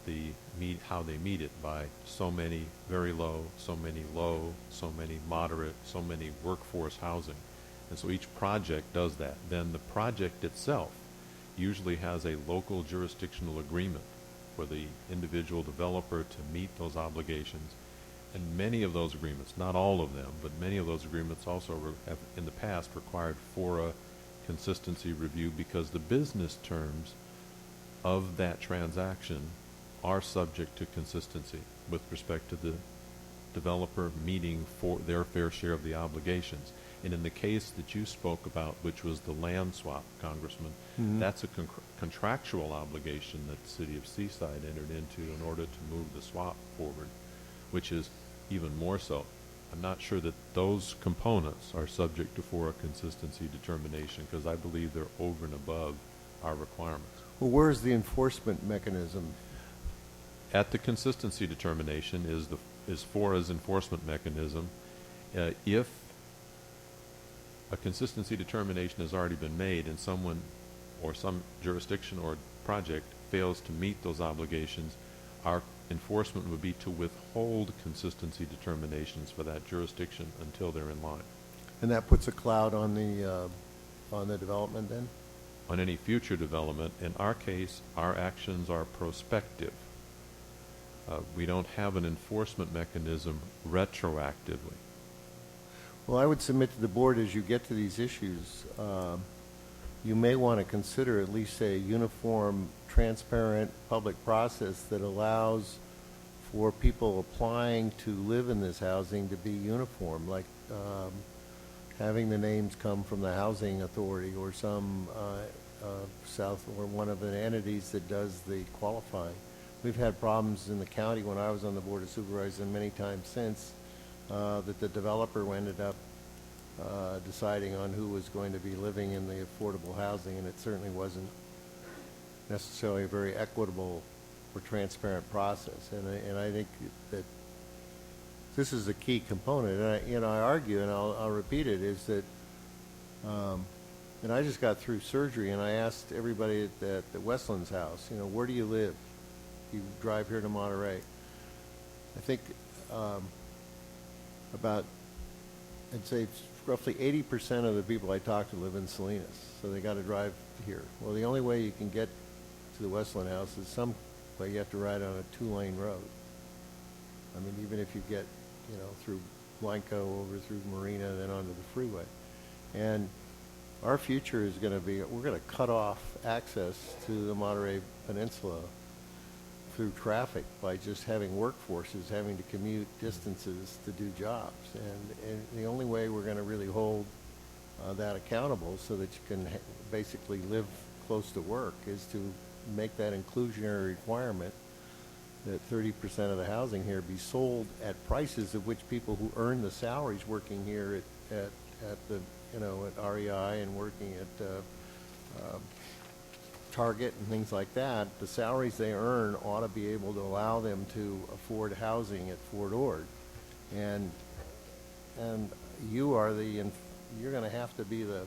Speaker 3: how they meet it by so many very low, so many low, so many moderate, so many workforce housing. And so each project does that. Then the project itself usually has a local jurisdictional agreement for the individual developer to meet those obligations. And many of those agreements, not all of them, but many of those agreements also have in the past required FORA consistency review because the business terms of that transaction are subject to consistency with respect to the developer meeting for their fair share of the obligations. And in the case that you spoke about, which was the land swap, Congressman, that's a contractual obligation that the city of Seaside entered into in order to move the swap forward, which is even more so. I'm not sure that those components are subject to FORA consistency determination because I believe they're over and above our requirements.
Speaker 5: Well, where's the enforcement mechanism?
Speaker 3: At the consistency determination is FORA's enforcement mechanism. If a consistency determination has already been made and someone or some jurisdiction or project fails to meet those obligations, our enforcement would be to withhold consistency determinations for that jurisdiction until they're in line.
Speaker 5: And that puts a cloud on the development then?
Speaker 3: On any future development, in our case, our actions are prospective. We don't have an enforcement mechanism retroactively.
Speaker 5: Well, I would submit to the board as you get to these issues, you may want to consider at least a uniform, transparent public process that allows for people applying to live in this housing to be uniform, like having the names come from the housing authority or some south or one of the entities that does the qualifying. We've had problems in the county when I was on the Board of Supervisors and many times since that the developer ended up deciding on who was going to be living in the affordable housing, and it certainly wasn't necessarily a very equitable or transparent process. And I think that this is a key component. And I argue, and I'll repeat it, is that, and I just got through surgery, and I asked everybody at the Westlands house, where do you live? You drive here to Monterey. I think about, I'd say roughly 80% of the people I talk to live in Salinas, so they got to drive here. Well, the only way you can get to the Westland house is some way you have to ride on a 2-lane road. I mean, even if you get, through Blanco over through Marina, then onto the freeway. And our future is going to be, we're going to cut off access to the Monterey Peninsula through traffic by just having workforces having to commute distances to do jobs. And the only way we're going to really hold that accountable so that you can basically live close to work is to make that inclusionary requirement that 30% of the housing here be sold at prices of which people who earn the salaries working here at the, at REI and working at Target and things like that, the salaries they earn ought to be able to allow them to afford housing at Fort Ord. And you are you're going to have to be the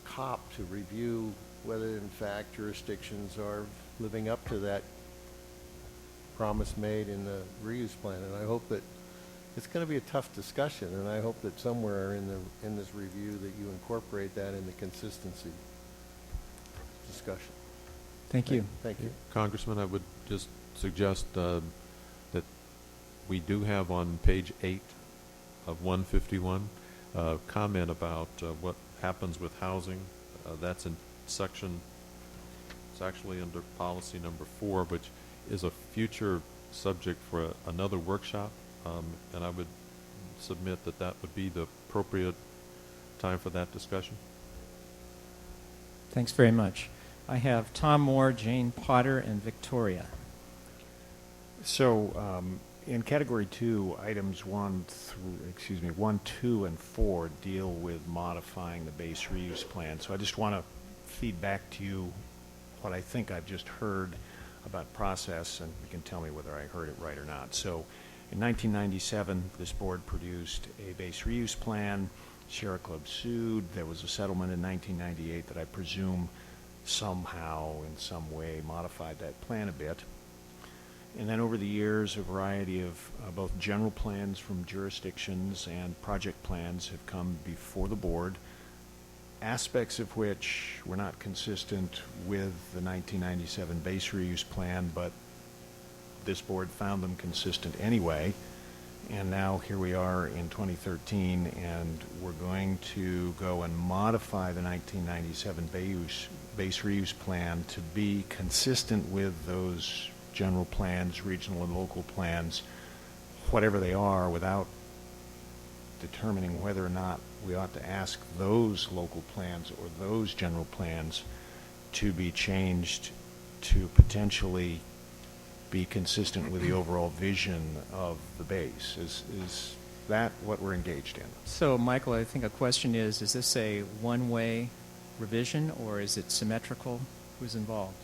Speaker 5: cop to review whether in fact jurisdictions are living up to that promise made in the reuse plan. And I hope that it's going to be a tough discussion, and I hope that somewhere in this review that you incorporate that in the consistency discussion.
Speaker 4: Thank you.
Speaker 5: Thank you.
Speaker 3: Congressman, I would just suggest that we do have on page 8 of 151 comment about what happens with housing. That's in section, it's actually under policy number 4, which is a future subject for another workshop, and I would submit that that would be the appropriate time for that discussion.
Speaker 4: Thanks very much. I have Tom Moore, Jane Potter, and Victoria.
Speaker 7: So, in category 2, items 1, 2, and 4 deal with modifying the base reuse plan. So I just want to feed back to you what I think I've just heard about process, and you can tell me whether I heard it right or not. So in 1997, this board produced a base reuse plan. Sierra Club sued. There was a settlement in 1998 that I presume somehow, in some way, modified that plan a bit. And then over the years, a variety of both general plans from jurisdictions and project plans have come before the board, aspects of which were not consistent with the 1997 base reuse plan, but this board found them consistent anyway. And now here we are in 2013, and we're going to go and modify the 1997 base reuse plan to be consistent with those general plans, regional and local plans, whatever they are, without determining whether or not we ought to ask those local plans or those general plans to be changed to potentially be consistent with the overall vision of the base. Is that what we're engaged in?
Speaker 4: So, Michael, I think a question is this a one-way revision, or is it symmetrical? Who's involved?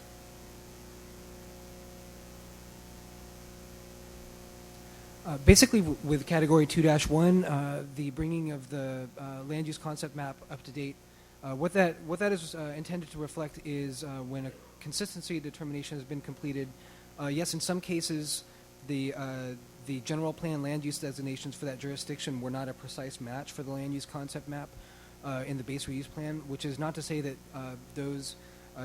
Speaker 6: Basically, with Category 2-1, the bringing of the land use concept map up to date, what that is intended to reflect is when a consistency determination has been completed. Yes, in some cases, the general plan land use designations for that jurisdiction were not a precise match for the land use concept map in the base reuse plan, which is not to say that those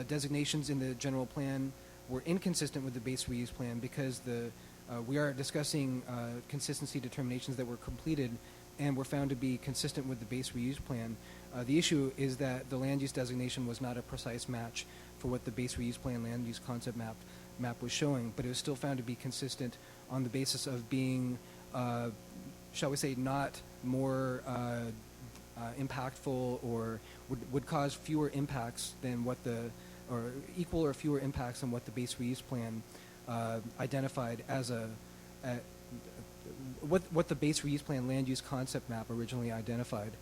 Speaker 6: designations in the general plan were inconsistent with the base reuse plan, because we are discussing consistency determinations that were completed and were found to be consistent with the base reuse plan. The issue is that the land use designation was not a precise match for what the base reuse plan land use concept map was showing, but it was still found to be consistent on the basis of being, shall we say, not more impactful, or would cause fewer impacts than what or equal or fewer impacts than what the base reuse plan identified as what the base reuse plan land use concept map originally identified.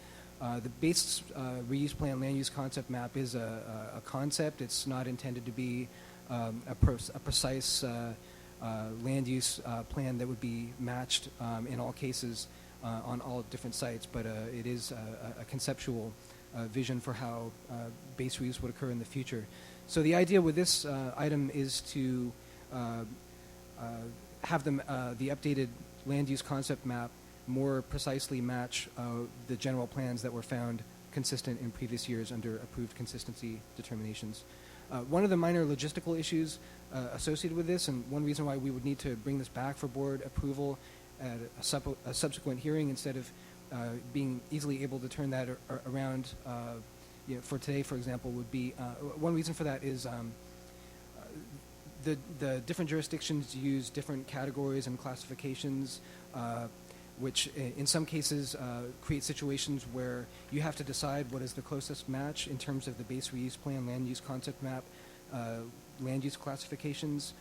Speaker 6: The base reuse plan land use concept map is a concept. It's not intended to be a precise land use plan that would be matched in all cases on all different sites, but it is a conceptual vision for how base reuse would occur in the future. So the idea with this item is to have the updated land use concept map more precisely match the general plans that were found consistent in previous years under approved consistency determinations. One of the minor logistical issues associated with this, and one reason why we would need to bring this back for board approval at a subsequent hearing instead of being easily able to turn that around for today, for example, would be one reason for that is the different jurisdictions use different categories and classifications, which in some cases create situations where you have to decide what is the closest match in terms of the base reuse plan, land use concept map, land use classifications.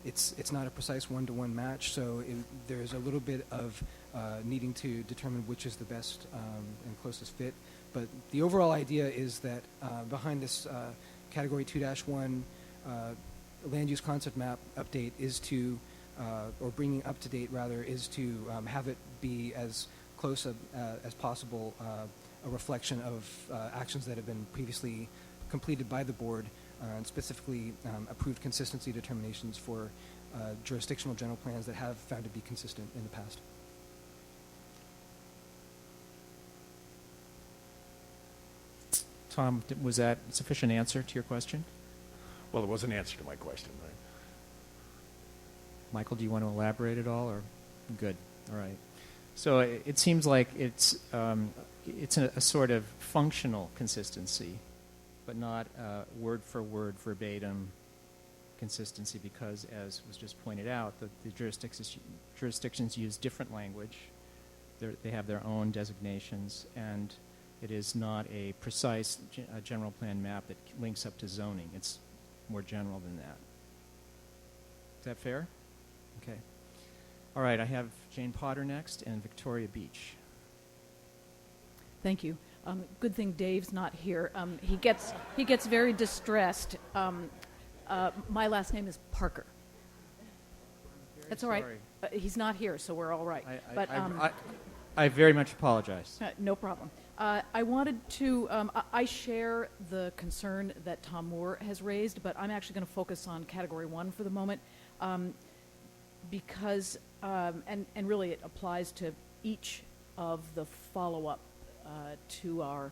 Speaker 6: It's not a precise one-to-one match, so there's a little bit of needing to determine which is the best and closest fit. But the overall idea is that behind this Category 2-1 land use concept map update is to, or bringing up to date rather, is to have it be as close as possible a reflection of actions that have been previously completed by the board, and specifically approved consistency determinations for jurisdictional general plans that have found to be consistent in the past.
Speaker 4: Tom, was that sufficient answer to your question?
Speaker 7: Well, it was an answer to my question, right?
Speaker 4: Michael, do you want to elaborate at all, or good? All right. So it seems like it's a sort of functional consistency, but not word for word verbatim consistency, because, as was just pointed out, the jurisdictions use different language. They have their own designations, and it is not a precise general plan map that links up to zoning. It's more general than that. Is that fair? Okay. All right, I have Jane Potter next and Victoria Beach.
Speaker 9: Thank you. Good thing Dave's not here. He gets very distressed. My last name is Parker. That's all right. He's not here, so we're all right.
Speaker 4: I very much apologize.
Speaker 9: No problem. I wanted to, I share the concern that Tom Moore has raised, but I'm actually going to focus on Category 1 for the moment, because, and really it applies to each of the follow-up to our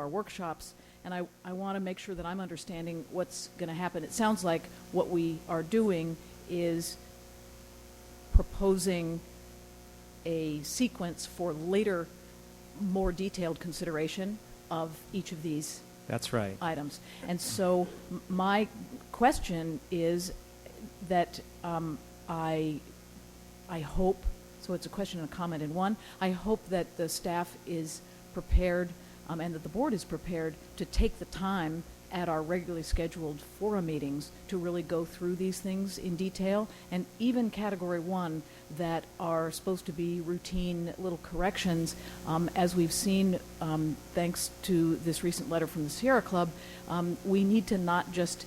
Speaker 9: workshops, and I want to make sure that I'm understanding what's going to happen. It sounds like what we are doing is proposing a sequence for later, more detailed consideration of each of these
Speaker 4: That's right.
Speaker 9: items. And so my question is that I hope, so it's a question and a comment in one, I hope that the staff is prepared and that the board is prepared to take the time at our regularly scheduled FORA meetings to really go through these things in detail, and even Category 1 that are supposed to be routine little corrections, as we've seen thanks to this recent letter from the Sierra Club, we need to not just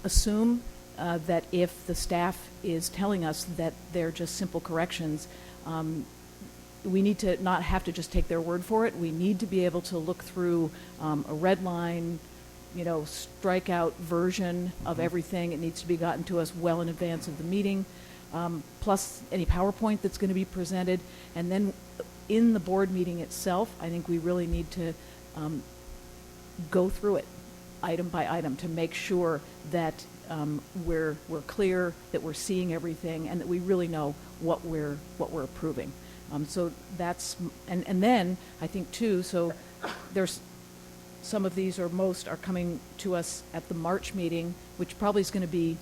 Speaker 9: assume that if the staff is telling us that they're just simple corrections, we need to not have to just take their word for it. We need to be able to look through a red line, strikeout version of everything. It needs to be gotten to us well in advance of the meeting, plus any PowerPoint that's going to be presented. And then in the board meeting itself, I think we really need to go through it item by item to make sure that we're clear, that we're seeing everything, and that we really know what we're approving. So that's, and then I think too, so there's some of these or most are coming to us at the March meeting, which probably is going to be,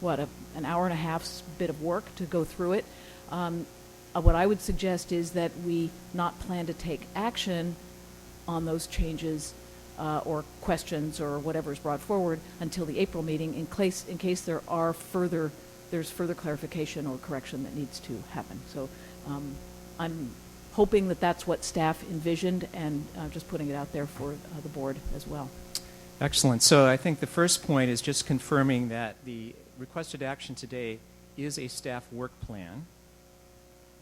Speaker 9: an hour and a half's bit of work to go through it. What I would suggest is that we not plan to take action on those changes or questions or whatever is brought forward until the April meeting in case there's further clarification or correction that needs to happen. So I'm hoping that that's what staff envisioned, and just putting it out there for the board as well.
Speaker 4: Excellent. So I think the first point is just confirming that the requested action today is a staff work plan,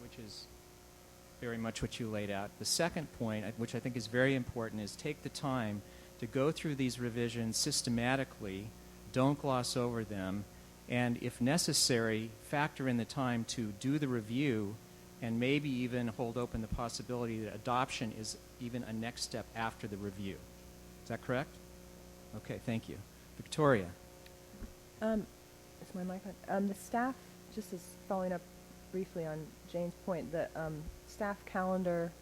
Speaker 4: which is very much what you laid out. The second point, which I think is very important, is take the time to go through these revisions systematically, don't gloss over them, and if necessary, factor in the time to do the review and maybe even hold open the possibility that adoption is even a next step after the review. Is that correct? Okay, thank you. Victoria.
Speaker 10: Is my mic on? The staff, just as following up briefly on Jane's point, the staff calendar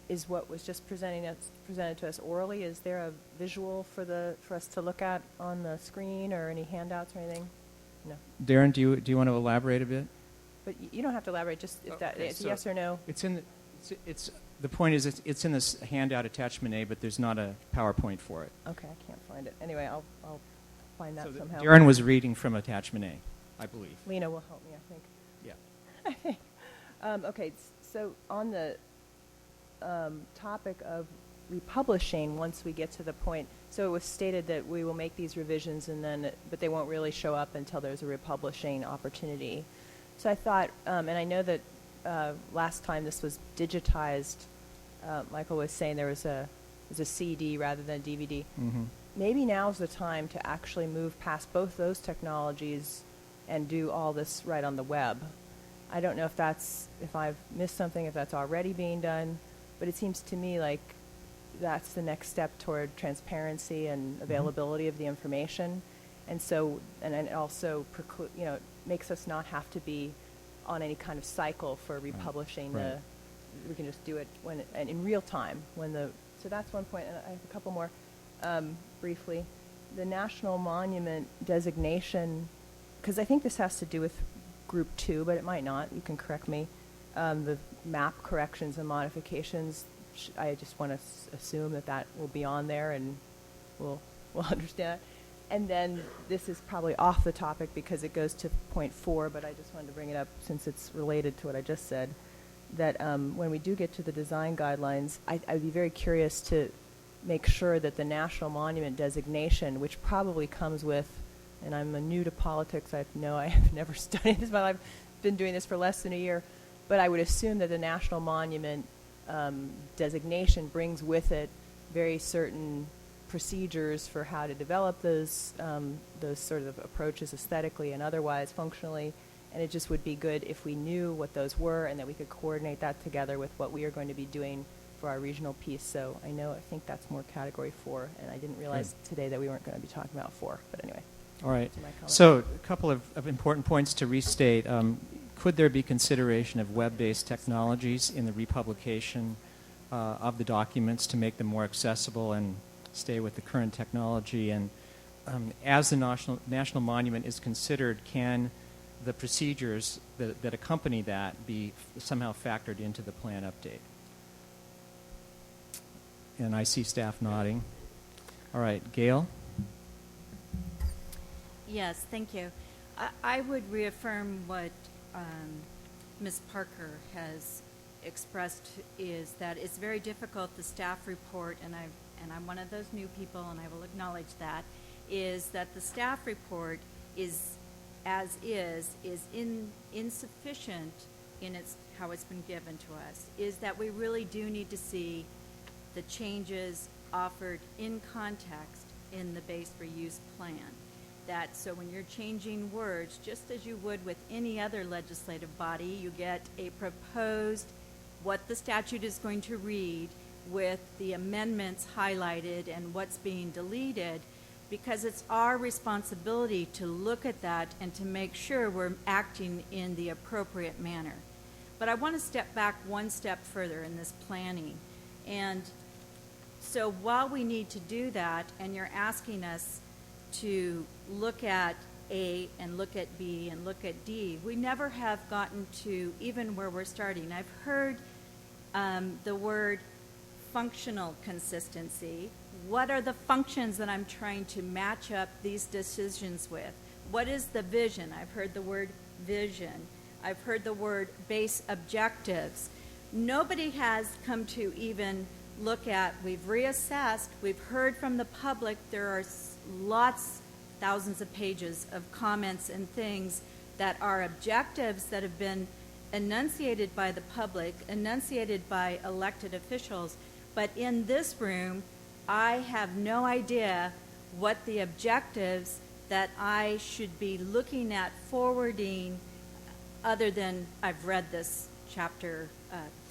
Speaker 10: is what was just presented to us orally. Is there a visual for us to look at on the screen, or any handouts or anything? No.
Speaker 4: Darren, do you want to elaborate a bit?
Speaker 10: But you don't have to elaborate. Just if it's a yes or no.
Speaker 4: The point is it's in this handout attachment A, but there's not a PowerPoint for it.
Speaker 10: Okay, I can't find it. Anyway, I'll find that somehow.
Speaker 4: Darren was reading from attachment A, I believe.
Speaker 10: Lena will help me, I think.
Speaker 4: Yeah.
Speaker 10: I think. Okay, so on the topic of republishing, once we get to the point, so it was stated that we will make these revisions but they won't really show up until there's a republishing opportunity. So I thought, and I know that last time this was digitized, Michael was saying there was a CD rather than a DVD.
Speaker 4: Mm-hmm.
Speaker 10: Maybe now's the time to actually move past both those technologies and do all this right on the web. I don't know if I've missed something, if that's already being done, but it seems to me like that's the next step toward transparency and availability of the information. And so, and it also makes us not have to be on any kind of cycle for republishing.
Speaker 4: Right.
Speaker 10: We can just do it and in real time. So that's one point, and I have a couple more briefly. The National Monument designation, because I think this has to do with Group 2, but it might not. You can correct me. The map corrections and modifications, I just want to assume that will be on there, and we'll understand. And then this is probably off the topic because it goes to point 4, but I just wanted to bring it up since it's related to what I just said, that when we do get to the design guidelines, I'd be very curious to make sure that the National Monument designation, which probably comes with, and I'm new to politics, I have never studied this in my life, been doing this for less than a year, but I would assume that the National Monument designation brings with it very certain procedures for how to develop those sort of approaches aesthetically and otherwise functionally, and it just would be good if we knew what those were and that we could coordinate that together with what we are going to be doing for our regional piece. So I think that's more category 4, and I didn't realize today that we weren't going to be talking about 4, but anyway.
Speaker 4: All right. So a couple of important points to restate. Could there be consideration of web-based technologies in the republication of the documents to make them more accessible and stay with the current technology? And as the National Monument is considered, can the procedures that accompany that be somehow factored into the plan update? And I see staff nodding. All right, Gail?
Speaker 11: Yes, thank you. I would reaffirm what Ms. Parker has expressed, is that it's very difficult, the staff report, and I'm one of those new people, and I will acknowledge that, is that the staff report is as is insufficient in how it's been given to us, is that we really do need to see the changes offered in context in the base reuse plan. That so when you're changing words, just as you would with any other legislative body, you get a proposed, what the statute is going to read with the amendments highlighted and what's being deleted, because it's our responsibility to look at that and to make sure we're acting in the appropriate manner. But I want to step back one step further in this planning. And so while we need to do that, and you're asking us to look at A and look at B and look at D, we never have gotten to even where we're starting. I've heard the word functional consistency. What are the functions that I'm trying to match up these decisions with? What is the vision? I've heard the word vision. I've heard the word base objectives. Nobody has come to even look at, we've reassessed, we've heard from the public, there are thousands of pages of comments and things that are objectives that have been enunciated by the public, enunciated by elected officials, but in this room, I have no idea what the objectives that I should be looking at forwarding, other than I've read this chapter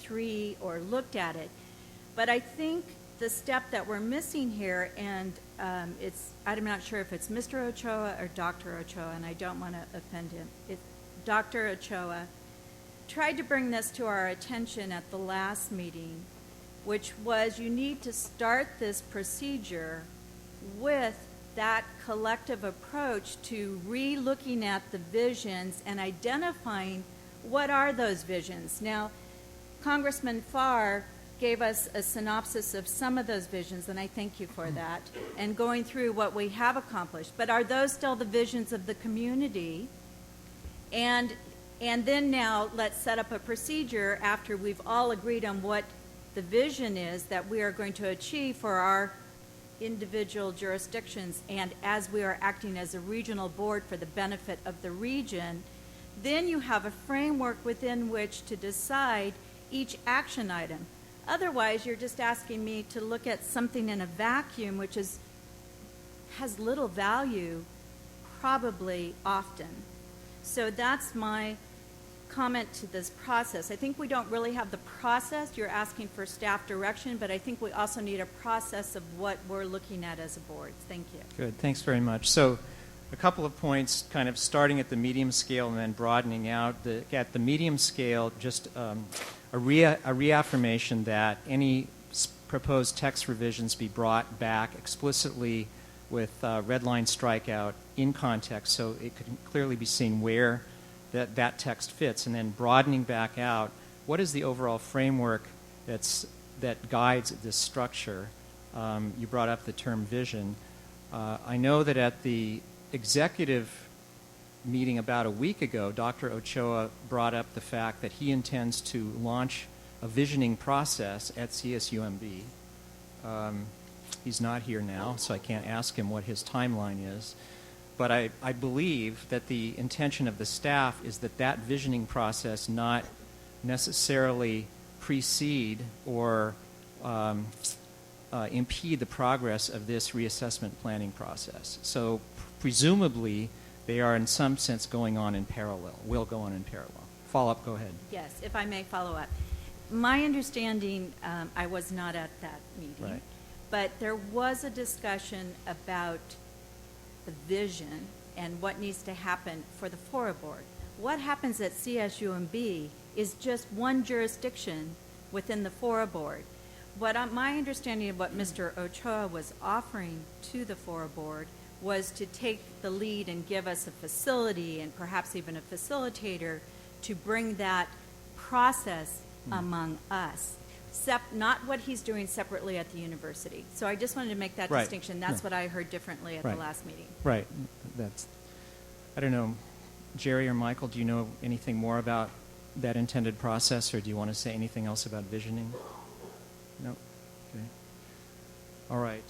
Speaker 11: 3 or looked at it. But I think the step that we're missing here, and I'm not sure if it's Mr. Ochoa or Dr. Ochoa, and I don't want to offend him. Dr. Ochoa tried to bring this to our attention at the last meeting, which was you need to start this procedure with that collective approach to re-looking at the visions and identifying what are those visions. Now, Congressman Farr gave us a synopsis of some of those visions, and I thank you for that, and going through what we have accomplished. But are those still the visions of the community? And then now let's set up a procedure after we've all agreed on what the vision is that we are going to achieve for our individual jurisdictions, and as we are acting as a regional board for the benefit of the region, then you have a framework within which to decide each action item. Otherwise, you're just asking me to look at something in a vacuum, which has little value, probably often. So that's my comment to this process. I think we don't really have the process. You're asking for staff direction, but I think we also need a process of what we're looking at as a board. Thank you.
Speaker 4: Good. Thanks very much. So a couple of points, kind of starting at the medium scale and then broadening out. At the medium scale, just a reaffirmation that any proposed text revisions be brought back explicitly with red line strikeout in context, so it could clearly be seen where that text fits, and then broadening back out, what is the overall framework that guides this structure? You brought up the term vision. I know that at the executive meeting about a week ago, Dr. Ochoa brought up the fact that he intends to launch a visioning process at CSUMB. He's not here now, so I can't ask him what his timeline is. But I believe that the intention of the staff is that visioning process not necessarily precede or impede the progress of this reassessment planning process. So presumably, they are in some sense going on in parallel, will go on in parallel. Follow up, go ahead.
Speaker 11: Yes, if I may follow up. My understanding, I was not at that meeting,
Speaker 4: right,
Speaker 11: but there was a discussion about the vision and what needs to happen for the FORA board. What happens at CSUMB is just one jurisdiction within the FORA board. My understanding of what Mr. Ochoa was offering to the FORA board was to take the lead and give us a facility and perhaps even a facilitator to bring that process among us. Not what he's doing separately at the university. So I just wanted to make that
Speaker 4: right.
Speaker 11: distinction. That's
Speaker 4: Yeah.
Speaker 11: what I heard differently at
Speaker 4: right.
Speaker 11: the last meeting.
Speaker 4: Right. I don't know, Jerry or Michael, do you know anything more about that intended process, or do you want to say anything else about visioning? No? Okay. All right.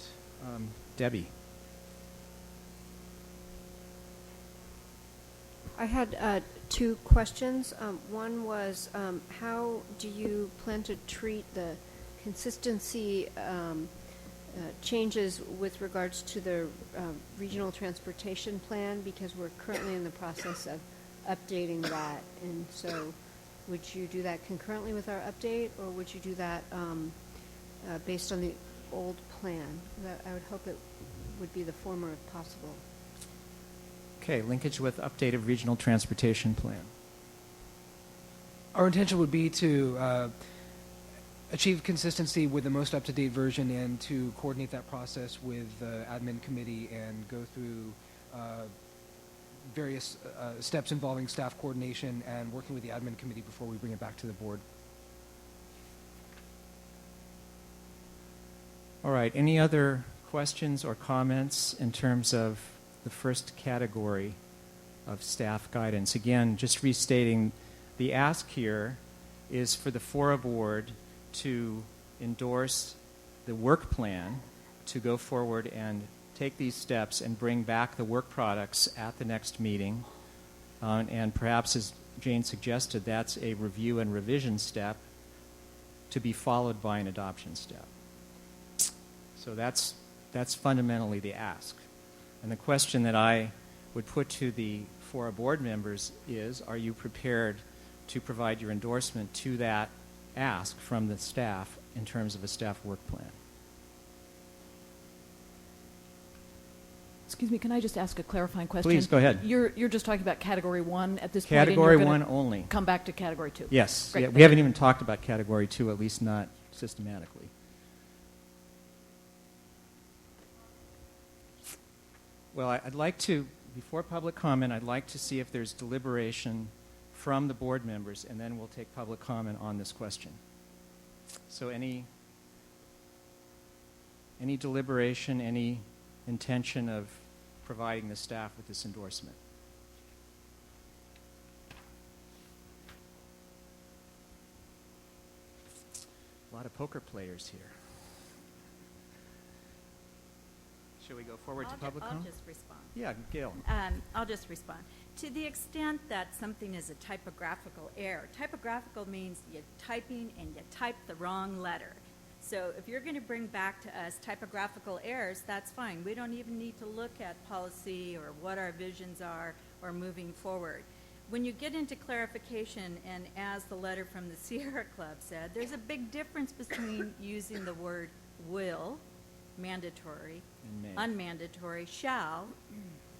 Speaker 4: Debbie.
Speaker 12: I had two questions. One was, how do you plan to treat the consistency changes with regards to the regional transportation plan? Because we're currently in the process of updating that. And so would you do that concurrently with our update, or would you do that based on the old plan? I would hope it would be the former if possible.
Speaker 4: Okay, linkage with updated regional transportation plan.
Speaker 6: Our intention would be to achieve consistency with the most up-to-date version and to coordinate that process with the admin committee and go through various steps involving staff coordination and working with the admin committee before we bring it back to the board.
Speaker 4: All right, any other questions or comments in terms of the first category of staff guidance? Again, just restating, the ask here is for the FORA board to endorse the work plan to go forward and take these steps and bring back the work products at the next meeting. And perhaps, as Jane suggested, that's a review and revision step to be followed by an adoption step. So that's fundamentally the ask. And the question that I would put to the FORA board members is, are you prepared to provide your endorsement to that ask from the staff in terms of a staff work plan?
Speaker 9: Excuse me, can I just ask a clarifying question?
Speaker 4: Please, go ahead.
Speaker 9: You're just talking about Category 1 at this
Speaker 4: Category
Speaker 9: point?
Speaker 4: 1 only.
Speaker 9: Come back to Category 2?
Speaker 4: Yes.
Speaker 9: Great,
Speaker 4: Yeah,
Speaker 9: thank
Speaker 4: we haven't
Speaker 9: you.
Speaker 4: even talked about Category 2, at least not systematically. Well, I'd like to, before public comment, I'd like to see if there's deliberation from the board members, and then we'll take public comment on this question. So any deliberation, any intention of providing the staff with this endorsement? A lot of poker players here. Shall we go forward to public comment?
Speaker 11: I'll just respond.
Speaker 4: Yeah, Gail.
Speaker 11: I'll just respond. To the extent that something is a typographical error, typographical means you're typing and you type the wrong letter. So if you're going to bring back to us typographical errors, that's fine. We don't even need to look at policy or what our visions are or moving forward. When you get into clarification, and as the letter from the Sierra Club said, there's a big difference between using the word will, mandatory, unmandatory, shall,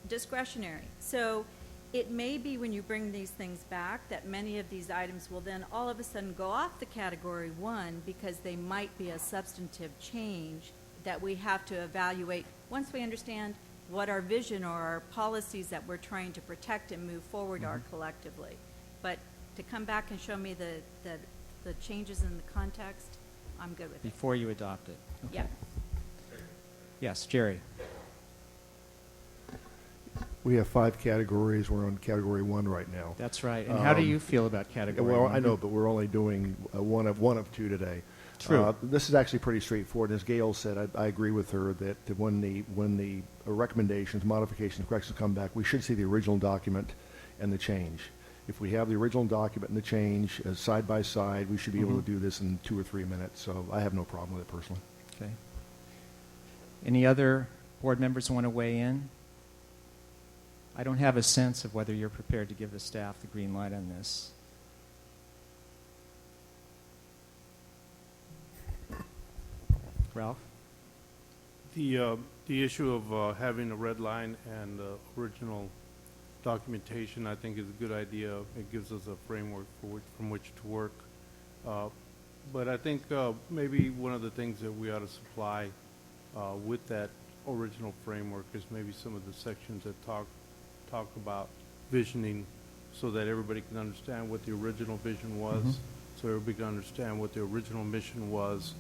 Speaker 11: discretionary. So it may be when you bring these things back that many of these items will then all of a sudden go off the Category 1 because they might be a substantive change that we have to evaluate once we understand what our vision or our policies that we're trying to protect and move forward are collectively. But to come back and show me the changes in the context, I'm good with it.
Speaker 4: Before you adopt it. Okay.
Speaker 11: Yeah.
Speaker 4: Yes, Jerry.
Speaker 1: We have 5 categories. We're on Category 1 right now.
Speaker 4: That's right. And how do you feel about Category 1?
Speaker 1: Well, I know, but we're only doing one of 2 today.
Speaker 4: True.
Speaker 1: This is actually pretty straightforward. As Gail said, I agree with her that when the recommendations, modifications, corrections come back, we should see the original document and the change. If we have the original document and the change side by side, we should be able to do this in 2 or 3 minutes. So I have no problem with it personally.
Speaker 4: Okay. Any other board members want to weigh in? I don't have a sense of whether you're prepared to give the staff the green light on this. Ralph?
Speaker 13: The issue of having a red line and original documentation, I think, is a good idea. It gives us a framework from which to work. But I think maybe one of the things that we ought to supply with that original framework is maybe some of the sections that talk about visioning, so that everybody can understand what the original vision was, so everybody can understand what the original mission was,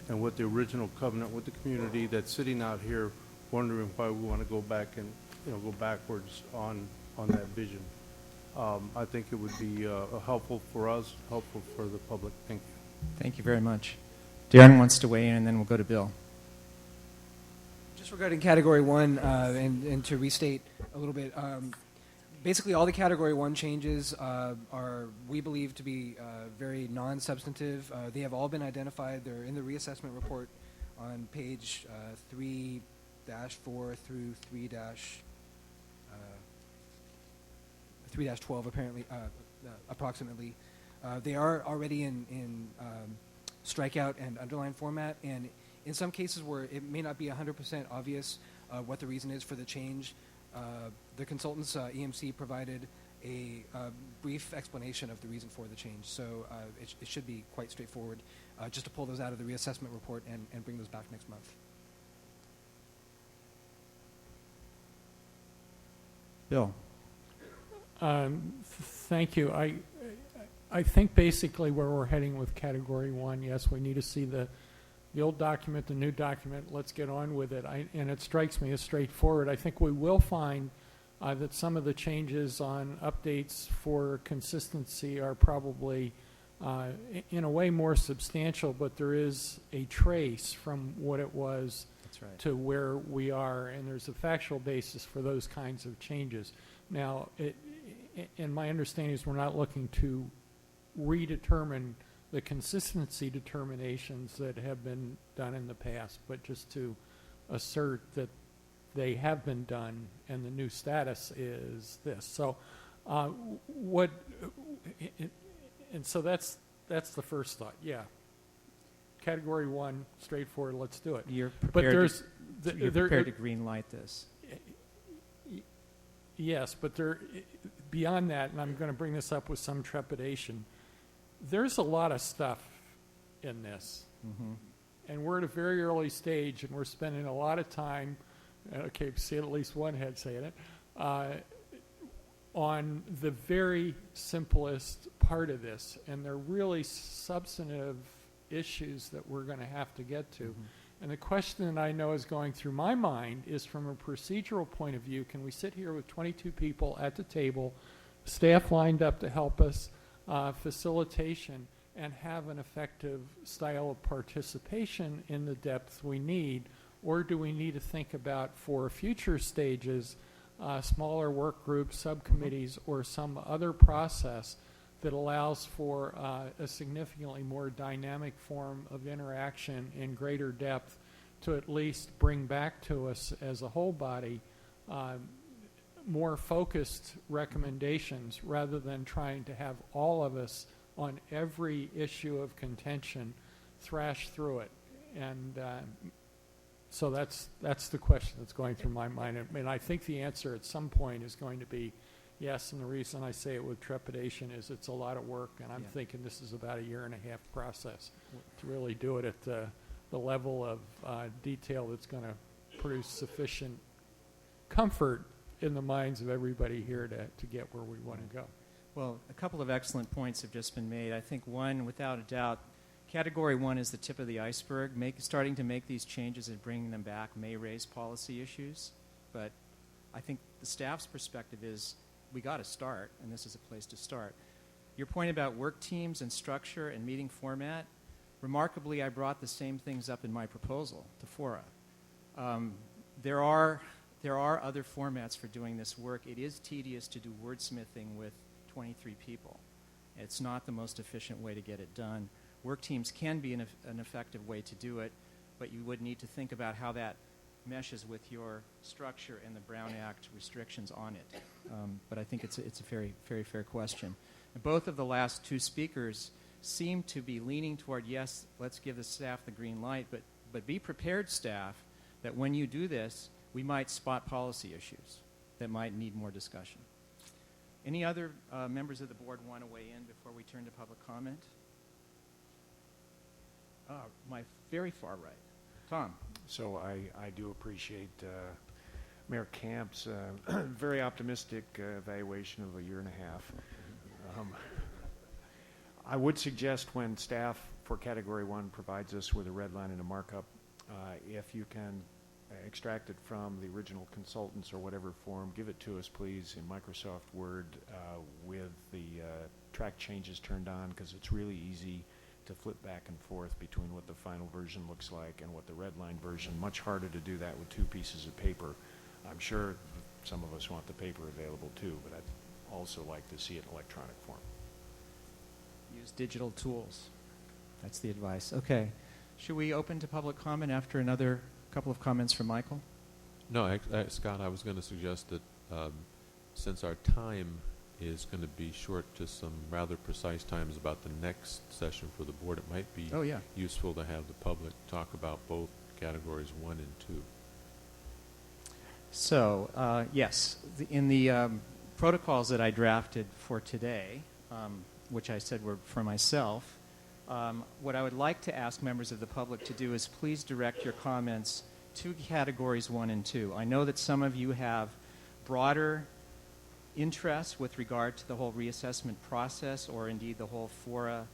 Speaker 13: and what the original covenant with the community that's sitting out here wondering why we want to go back and go backwards on that vision. I think it would be helpful for us, helpful for the public. Thank you.
Speaker 4: Thank you very much. Darren wants to weigh in, and then we'll go to Bill.
Speaker 6: Just regarding Category 1, and to restate a little bit, basically all the Category 1 changes are, we believe, to be very non-substantive. They have all been identified. They're in the reassessment report on page 3-4 through 3-12, apparently, approximately. They are already in strikeout and underline format, and in some cases where it may not be 100% obvious what the reason is for the change, the consultants, EMC, provided a brief explanation of the reason for the change. So it should be quite straightforward just to pull those out of the reassessment report and bring those back next month.
Speaker 4: Bill.
Speaker 14: Thank you. I think basically where we're heading with Category 1, yes, we need to see the old document, the new document. Let's get on with it. And it strikes me as straightforward. I think we will find that some of the changes on updates for consistency are probably, in a way, more substantial, but there is a trace from what it was to where we are, and there's a factual basis for those kinds of changes. Now, and my understanding is we're not looking to redetermine the consistency determinations that have been done in the past, but just to assert that they have been done and the new status is this. So so that's the first thought. Yeah. Category 1, straightforward, let's do it.
Speaker 4: You're
Speaker 14: prepared
Speaker 4: to green light this.
Speaker 14: Yes, but beyond that, and I'm going to bring this up with some trepidation, there's a lot of stuff in this.
Speaker 4: Mm-hmm.
Speaker 14: And we're at a very early stage, and we're spending a lot of time, okay, see at least one head saying it, on the very simplest part of this. And they're really substantive issues that we're going to have to get to.
Speaker 4: Mm-hmm.
Speaker 14: And the question that I know is going through my mind is, from a procedural point of view, can we sit here with 22 people at the table, staff lined up to help us, facilitation, and have an effective style of participation in the depth we need? Or do we need to think about, for future stages, smaller work groups, subcommittees, or some other process that allows for a significantly more dynamic form of interaction in greater depth to at least bring back to us as a whole body more focused recommendations, rather than trying to have all of us on every issue of contention thrash through it. And so that's the question that's going through my mind. And I think the answer at some point is going to be yes, and the reason I say it with trepidation is it's a lot of work, and I'm thinking this is about a 1.5-year process to really do it at the level of detail that's going to produce sufficient comfort in the minds of everybody here to get where we want to go.
Speaker 4: Well, a couple of excellent points have just been made. I think one, without a doubt, Category 1 is the tip of the iceberg. Starting to make these changes and bringing them back may raise policy issues, but I think the staff's perspective is we got to start, and this is a place to start. Your point about work teams and structure and meeting format, remarkably, I brought the same things up in my proposal to FORA. There are other formats for doing this work. It is tedious to do wordsmithing with 23 people. It's not the most efficient way to get it done. Work teams can be an effective way to do it, but you would need to think about how that meshes with your structure and the Brown Act restrictions on it. But I think it's a very, very fair question. And both of the last two speakers seem to be leaning toward, yes, let's give the staff the green light, but be prepared, staff, that when you do this, we might spot policy issues that might need more discussion. Any other members of the board want to weigh in before we turn to public comment? My very far right. Tom.
Speaker 7: So I do appreciate Mayor Camp's very optimistic evaluation of a 1.5 years. I would suggest when staff for Category 1 provides us with a red line and a markup, if you can extract it from the original consultants or whatever form, give it to us, please, in Microsoft Word with the track changes turned on, because it's really easy to flip back and forth between what the final version looks like and what the red line version. Much harder to do that with 2 pieces of paper. I'm sure some of us want the paper available too, but I'd also like to see it in electronic form.
Speaker 4: Use digital tools. That's the advice. Okay. Should we open to public comment after another couple of comments from Michael?
Speaker 3: No, Scott, I was going to suggest that since our time is going to be short to some rather precise times about the next session for the board, it might be useful to have the public talk about both categories 1 and 2.
Speaker 4: So, yes, in the protocols that I drafted for today, which I said were for myself, what I would like to ask members of the public to do is please direct your comments to categories 1 and 2. I know that some of you have broader interests with regard to the whole reassessment process or indeed the whole FORA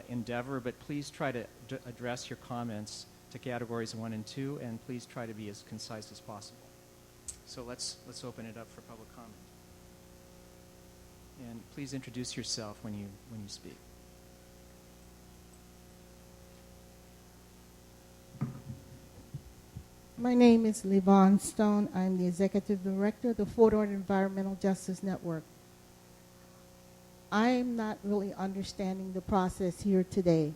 Speaker 4: endeavor, but please try to address your comments to categories 1 and 2, and please try to be as concise as possible. So let's open it up for public comment. And please introduce yourself when you speak.
Speaker 15: My name is Levon Stone. I'm the Executive Director of the Fordown Environmental Justice Network. I'm not really understanding the process here today,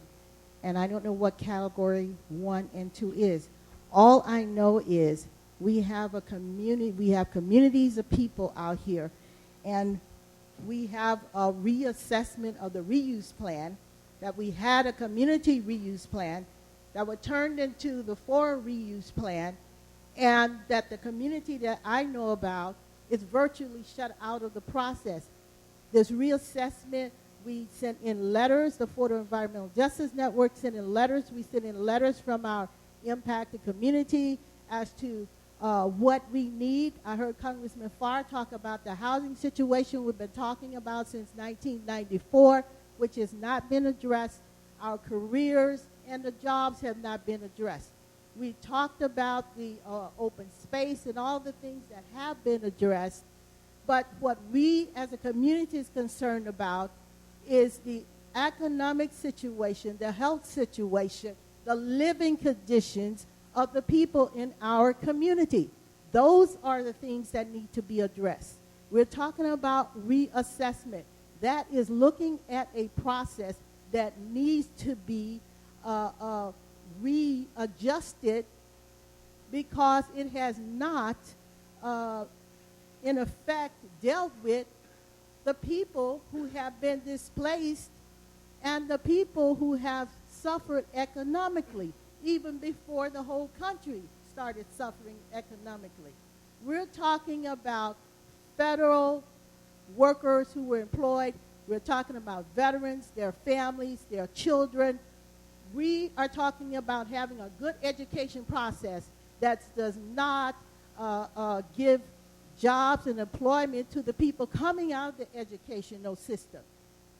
Speaker 15: and I don't know what category 1 and 2 is. All I know is we have a community, we have communities of people out here, and we have a reassessment of the reuse plan, that we had a community reuse plan that were turned into the FORA reuse plan, and that the community that I know about is virtually shut out of the process. This reassessment, we sent in letters, the Fordown Environmental Justice Network sent in letters, we sent in letters from our impacted community as to what we need. I heard Congressman Farr talk about the housing situation we've been talking about since 1994, which has not been addressed. Our careers and the jobs have not been addressed. We talked about the open space and all the things that have been addressed, but what we as a community is concerned about is the economic situation, the health situation, the living conditions of the people in our community. Those are the things that need to be addressed. We're talking about reassessment. That is looking at a process that needs to be readjusted because it has not, in effect, dealt with the people who have been displaced and the people who have suffered economically, even before the whole country started suffering economically. We're talking about federal workers who were employed. We're talking about veterans, their families, their children. We are talking about having a good education process that does not give jobs and employment to the people coming out of the educational system.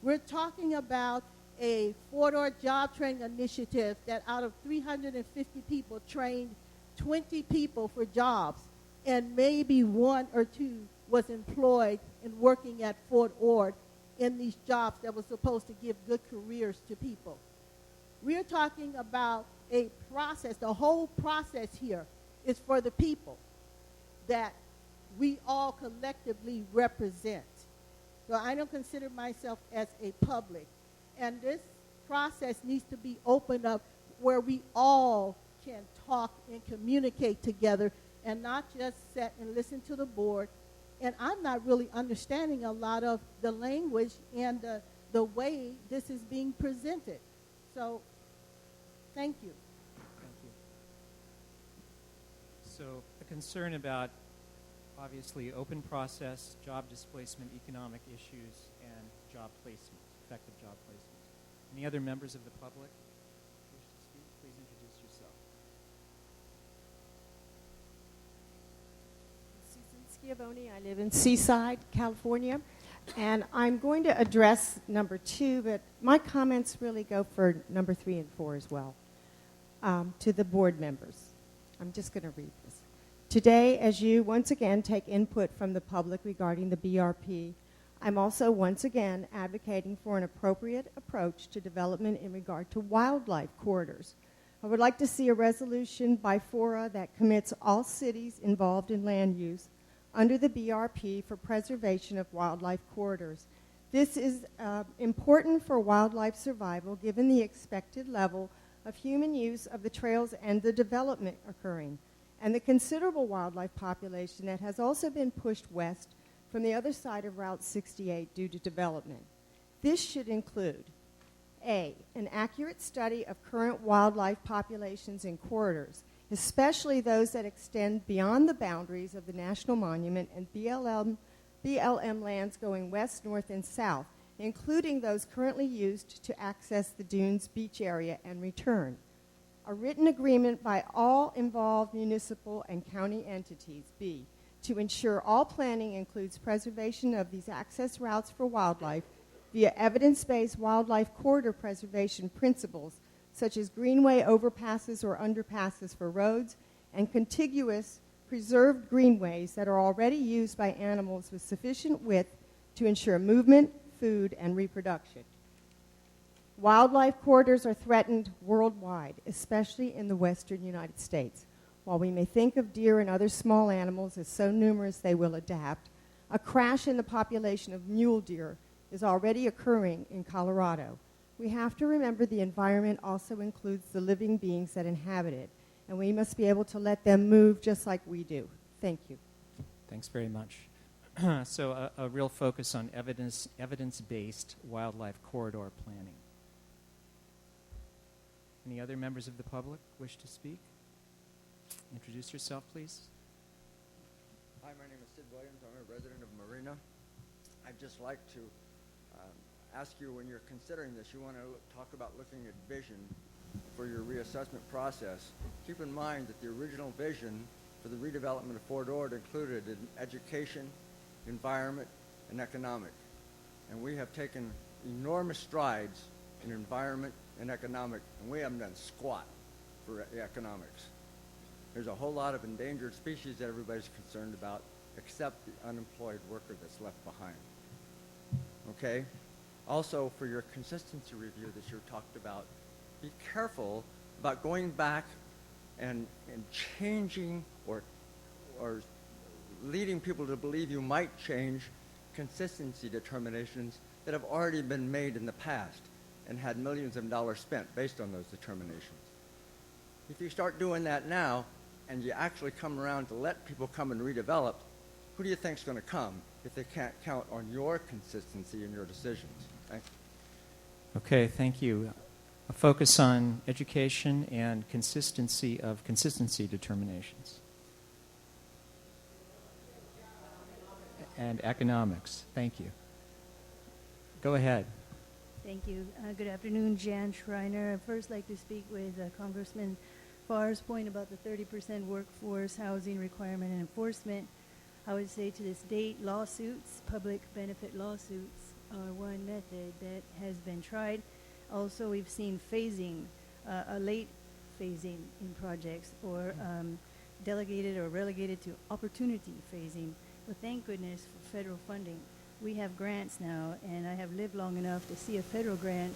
Speaker 15: We're talking about a four-door job training initiative that out of 350 people trained 20 people for jobs, and maybe 1 or 2 was employed and working at Fort Ord in these jobs that were supposed to give good careers to people. We're talking about a process. The whole process here is for the people that we all collectively represent. So I don't consider myself as a public. And this process needs to be opened up where we all can talk and communicate together and not just sit and listen to the board. And I'm not really understanding a lot of the language and the way this is being presented. So, thank you.
Speaker 4: Thank you. So, a concern about, obviously, open process, job displacement, economic issues, and job placement, effective job placement. Any other members of the public wish to speak? Please introduce yourself.
Speaker 16: Susan Schiavone. I live in Seaside, California, and I'm going to address number 2, but my comments really go for number 3 and 4 as well, to the board members. I'm just going to read this. Today, as you once again take input from the public regarding the BRP, I'm also once again advocating for an appropriate approach to development in regard to wildlife corridors. I would like to see a resolution by FORA that commits all cities involved in land use under the BRP for preservation of wildlife corridors. This is important for wildlife survival given the expected level of human use of the trails and the development occurring, and the considerable wildlife population that has also been pushed west from the other side of Route 68 due to development. This should include A, an accurate study of current wildlife populations in corridors, especially those that extend beyond the boundaries of the National Monument and BLM lands going west, north, and south, including those currently used to access the dunes beach area and return. A written agreement by all involved municipal and county entities. B, to ensure all planning includes preservation of these access routes for wildlife via evidence-based wildlife corridor preservation principles, such as greenway overpasses or underpasses for roads and contiguous preserved greenways that are already used by animals with sufficient width to ensure movement, food, and reproduction. Wildlife corridors are threatened worldwide, especially in the western United States. While we may think of deer and other small animals as so numerous they will adapt, a crash in the population of mule deer is already occurring in Colorado. We have to remember the environment also includes the living beings that inhabit it, and we must be able to let them move just like we do. Thank you.
Speaker 4: Thanks very much. So a real focus on evidence-based wildlife corridor planning. Any other members of the public wish to speak? Introduce yourself, please.
Speaker 17: Hi, my name is Sid Williams. I'm a resident of Marina. I'd just like to ask you, when you're considering this, you want to talk about looking at vision for your reassessment process. Keep in mind that the original vision for the redevelopment of Fordown included education, environment, and economic. And we have taken enormous strides in environment and economic, and we haven't done squat for economics. There's a whole lot of endangered species that everybody's concerned about, except the unemployed worker that's left behind. Okay? Also, for your consistency review that you talked about, be careful about going back and changing or leading people to believe you might change consistency determinations that have already been made in the past and had millions of dollars spent based on those determinations. If you start doing that now and you actually come around to let people come and redevelop, who do you think is going to come if they can't count on your consistency in your decisions? Thanks.
Speaker 4: Okay, thank you. A focus on education and consistency of consistency determinations. And economics. Thank you. Go ahead.
Speaker 18: Thank you. Good afternoon, Jan Schreiner. I'd first like to speak with Congressman Farr's point about the 30% workforce housing requirement and enforcement. I would say to this date, lawsuits, public benefit lawsuits, are one method that has been tried. Also, we've seen phasing, a late phasing in projects, or delegated or relegated to opportunity phasing. But thank goodness for federal funding. We have grants now, and I have lived long enough to see a federal grant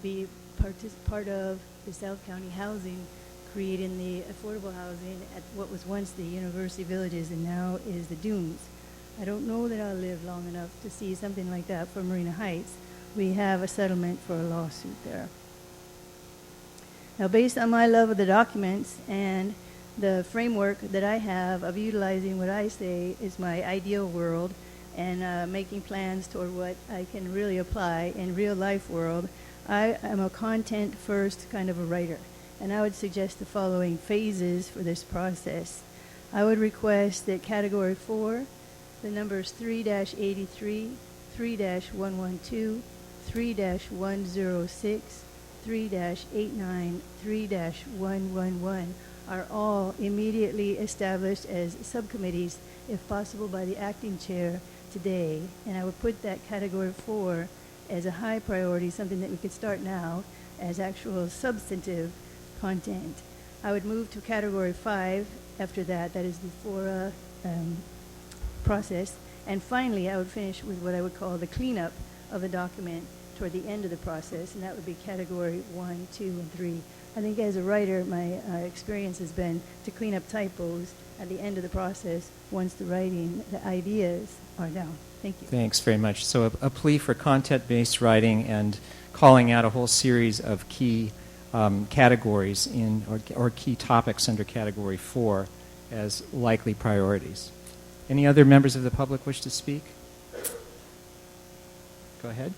Speaker 18: be part of the South County housing, creating the affordable housing at what was once the University Villages and now is the Dunes. I don't know that I'll live long enough to see something like that for Marina Heights. We have a settlement for a lawsuit there. Now, based on my love of the documents and the framework that I have of utilizing what I say is my ideal world and making plans toward what I can really apply in real life world, I am a content first kind of a writer. And I would suggest the following phases for this process. I would request that Category 4, the numbers 3-83, 3-112, 3-106, 3-89, 3-111 are all immediately established as subcommittees, if possible by the acting chair today. And I would put that Category 4 as a high priority, something that we could start now as actual substantive content. I would move to Category 5 after that, that is the FORA process. And finally, I would finish with what I would call the cleanup of the document toward the end of the process, and that would be Category 1, 2, and 3. I think as a writer, my experience has been to clean up typos at the end of the process, once the writing, the ideas are down. Thank you.
Speaker 4: Thanks very much. So a plea for content-based writing and calling out a whole series of key categories or key topics under Category 4 as likely priorities. Any other members of the public wish to speak? Go ahead.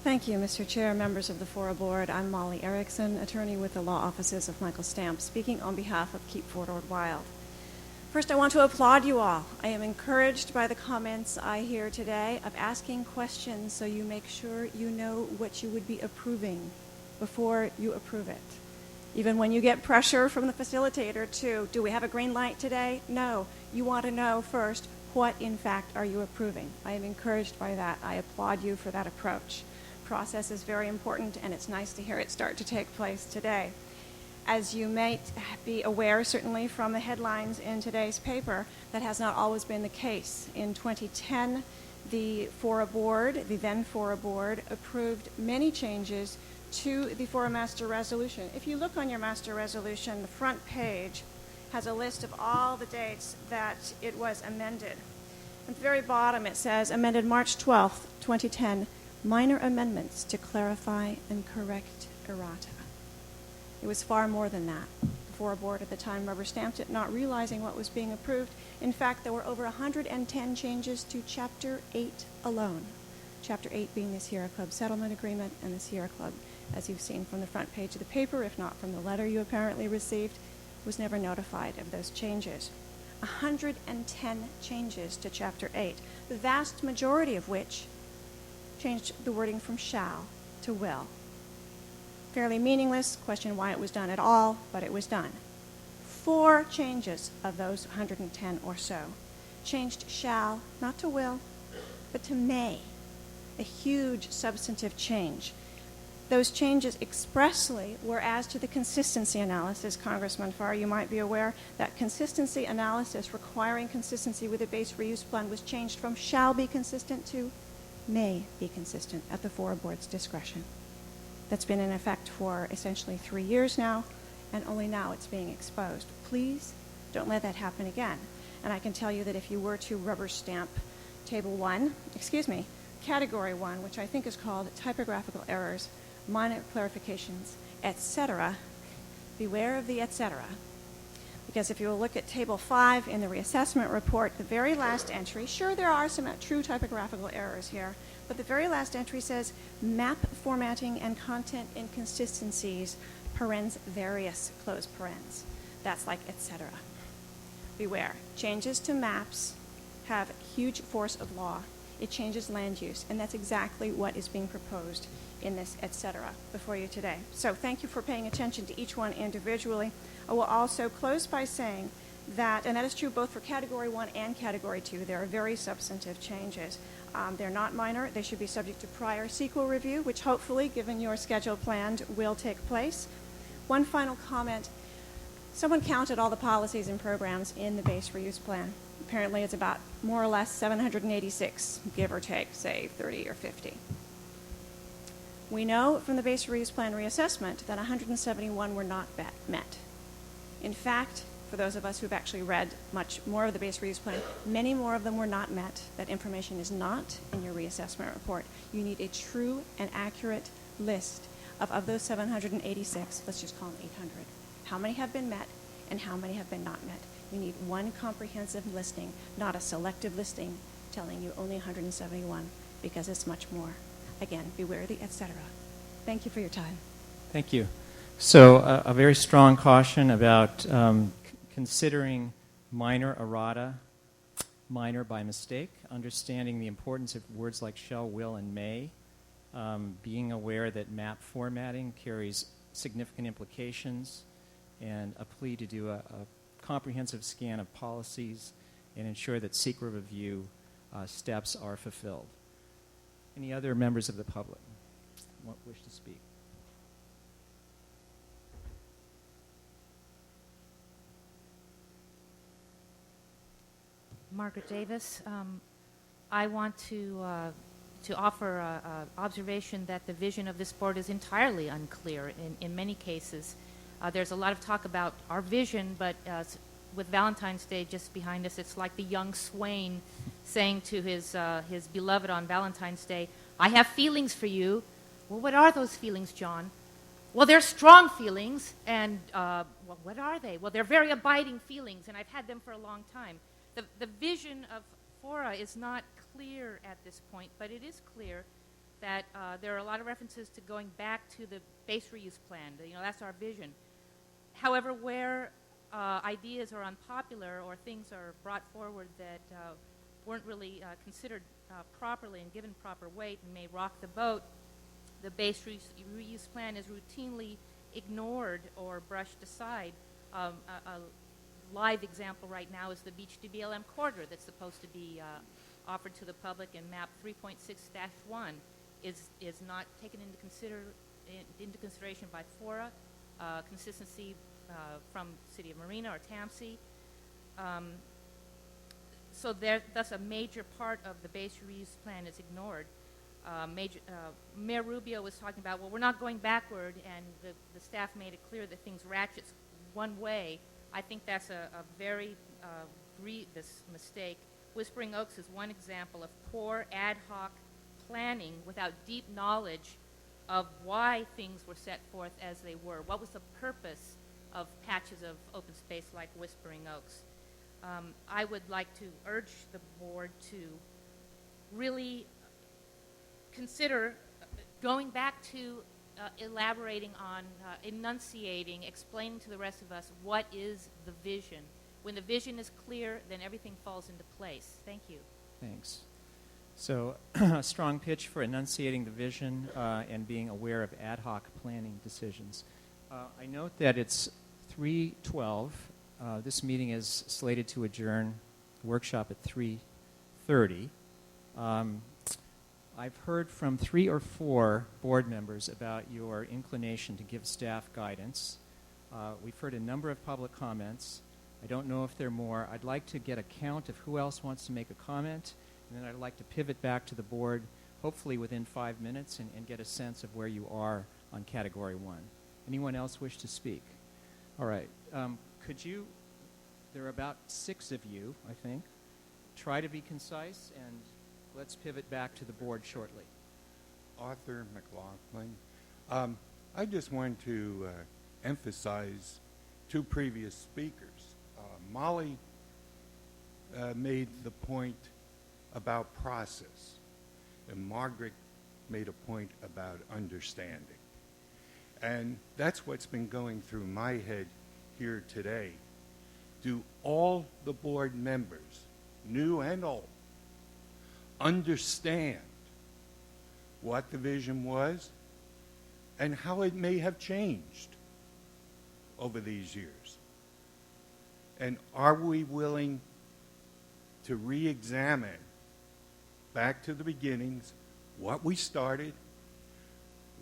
Speaker 19: Thank you, Mr. Chair, members of the FORA Board. I'm Molly Erickson, attorney with the law offices of Michael Stamp, speaking on behalf of Keep Fordord Wild. First, I want to applaud you all. I am encouraged by the comments I hear today of asking questions so you make sure you know what you would be approving before you approve it. Even when you get pressure from the facilitator to, do we have a green light today? No. You want to know first, what in fact are you approving? I am encouraged by that. I applaud you for that approach. Process is very important, and it's nice to hear it start to take place today. As you may be aware, certainly from the headlines in today's paper, that has not always been the case. In 2010, the FORA Board, the then FORA Board, approved many changes to the FORA Master Resolution. If you look on your Master Resolution, the front page has a list of all the dates that it was amended. At the very bottom, it says, amended March 12th, 2010, minor amendments to clarify and correct errata. It was far more than that. The FORA Board at the time rubber stamped it, not realizing what was being approved. In fact, there were over 110 changes to Chapter 8 alone. Chapter 8 being the Sierra Club Settlement Agreement, and the Sierra Club, as you've seen from the front page of the paper, if not from the letter you apparently received, was never notified of those changes. 110 changes to Chapter 8, the vast majority of which changed the wording from shall to will. Fairly meaningless, question why it was done at all, but it was done. 4 changes of those 110 or so changed shall, not to will, but to may, a huge substantive change. Those changes expressly were as to the consistency analysis. Congressman Farr, you might be aware that consistency analysis requiring consistency with a base reuse plan was changed from shall be consistent to may be consistent at the FORA Board's discretion. That's been in effect for essentially 3 years now, and only now it's being exposed. Please don't let that happen again. And I can tell you that if you were to rubber stamp Category 1, which I think is called typographical errors, minor clarifications, etc., beware of the etc. Because if you will look at Table 5 in the reassessment report, the very last entry, sure there are some true typographical errors here, but the very last entry says map formatting and content inconsistencies, parens various, close parens. That's like etc. Beware. Changes to maps have huge force of law. It changes land use, and that's exactly what is being proposed in this etc. before you today. So thank you for paying attention to each one individually. I will also close by saying that, and that is true both for Category 1 and Category 2, there are very substantive changes. They're not minor. They should be subject to prior CEQA review, which hopefully, given your schedule planned, will take place. One final comment. Someone counted all the policies and programs in the base reuse plan. Apparently it's about more or less 786, give or take, say 30 or 50. We know from the base reuse plan reassessment that 171 were not met. In fact, for those of us who've actually read much more of the base reuse plan, many more of them were not met. That information is not in your reassessment report. You need a true and accurate list of those 786, let's just call them 800. How many have been met and how many have been not met? You need one comprehensive listing, not a selective listing telling you only 171, because it's much more. Again, beware the etc. Thank you for your time.
Speaker 4: Thank you. So a very strong caution about considering minor errata, minor by mistake, understanding the importance of words like shall, will, and may, being aware that map formatting carries significant implications, and a plea to do a comprehensive scan of policies and ensure that CEQA review steps are fulfilled. Any other members of the public wish to speak?
Speaker 20: Margaret Davis. I want to to offer a observation that the vision of this board is entirely unclear in many cases. There's a lot of talk about our vision, but with Valentine's Day just behind us, it's like the young swain saying to his beloved on Valentine's Day, "I have feelings for you." Well, what are those feelings, John? Well, they're strong feelings, and well, what are they? Well, they're very abiding feelings, and I've had them for a long time. The vision of FORA is not clear at this point, but it is clear that there are a lot of references to going back to the base reuse plan. You know, that's our vision. However, where ideas are unpopular or things are brought forward that weren't really considered properly and given proper weight and may rock the boat, the base reuse plan is routinely ignored or brushed aside. A live example right now is the Beach to BLM corridor that's supposed to be offered to the public, and map 3.6-1 is not taken into consideration by FORA, consistency from City of Marina or TAMC. So thus a major part of the base reuse plan is ignored. Mayor Rubio was talking about, well, we're not going backward, and the staff made it clear that things ratchet one way. I think that's a very grievous mistake. Whispering Oaks is one example of poor ad hoc planning without deep knowledge of why things were set forth as they were. What was the purpose of patches of open space like Whispering Oaks? I would like to urge the board to really consider going back to elaborating on, enunciating, explaining to the rest of us what is the vision. When the vision is clear, then everything falls into place. Thank you.
Speaker 4: Thanks. So a strong pitch for enunciating the vision and being aware of ad hoc planning decisions. I note that it's 3:12. This meeting is slated to adjourn the workshop at 3:30. I've heard from 3 or 4 board members about your inclination to give staff guidance. We've heard a number of public comments. I don't know if there are more. I'd like to get a count of who else wants to make a comment, and then I'd like to pivot back to the board, hopefully within 5 minutes, and get a sense of where you are on Category 1. Anyone else wish to speak? All right. Could you, there are about 6 of you, I think, try to be concise, and let's pivot back to the board shortly.
Speaker 21: Arthur McLaughlin. I just want to emphasize 2 previous speakers. Molly made the point about process, and Margaret made a point about understanding. And that's what's been going through my head here today. Do all the board members, new and old, understand what the vision was and how it may have changed over these years? And are we willing to re-examine back to the beginnings what we started,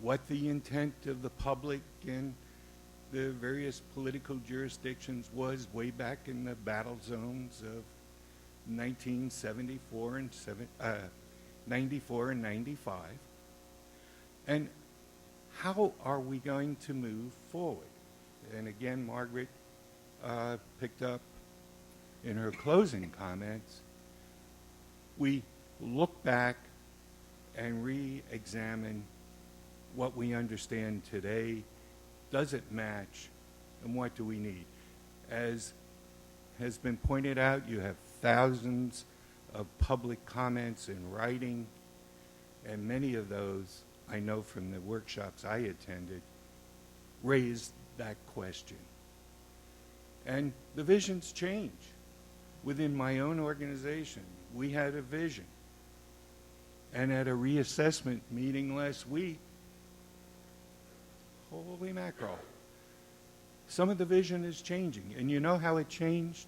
Speaker 21: what the intent of the public and the various political jurisdictions was way back in the battle zones of 1974 and 94 and 95, and how are we going to move forward? And again, Margaret picked up in her closing comments, we look back and re-examine what we understand today. Does it match, and what do we need? As has been pointed out, you have thousands of public comments in writing, and many of those, I know from the workshops I attended, raised that question. And the visions change. Within my own organization, we had a vision. And at a reassessment meeting last week, holy mackerel, some of the vision is changing. And you know how it changed?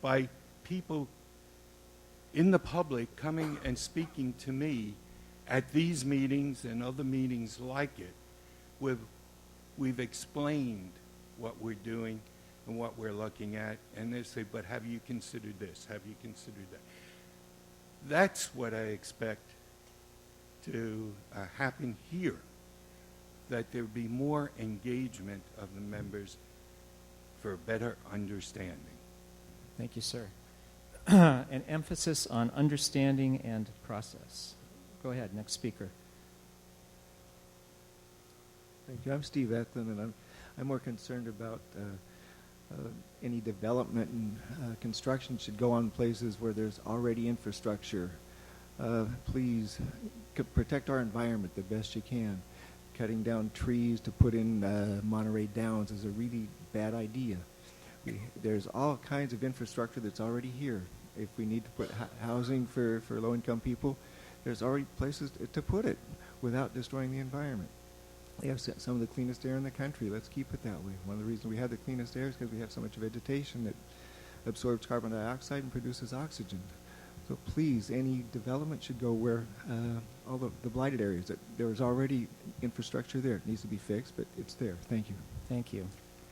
Speaker 21: By people in the public coming and speaking to me at these meetings and other meetings like it. We've explained what we're doing and what we're looking at, and they say, but have you considered this? Have you considered that? That's what I expect to happen here, that there be more engagement of the members for better understanding.
Speaker 4: Thank you, sir. An emphasis on understanding and process. Go ahead, next speaker.
Speaker 2: Thank you. I'm Steve Ethlin, and I'm more concerned about any development and construction should go on places where there's already infrastructure. Please protect our environment the best you can. Cutting down trees to put in Monterey Downs is a really bad idea. There's all kinds of infrastructure that's already here. If we need to put housing for low-income people, there's already places to put it without destroying the environment. We have some of the cleanest air in the country. Let's keep it that way. One of the reasons we have the cleanest air is because we have so much vegetation that absorbs carbon dioxide and produces oxygen. So please, any development should go where all the blighted areas, that there's already infrastructure there. It needs to be fixed, but it's there. Thank you.
Speaker 4: Thank you.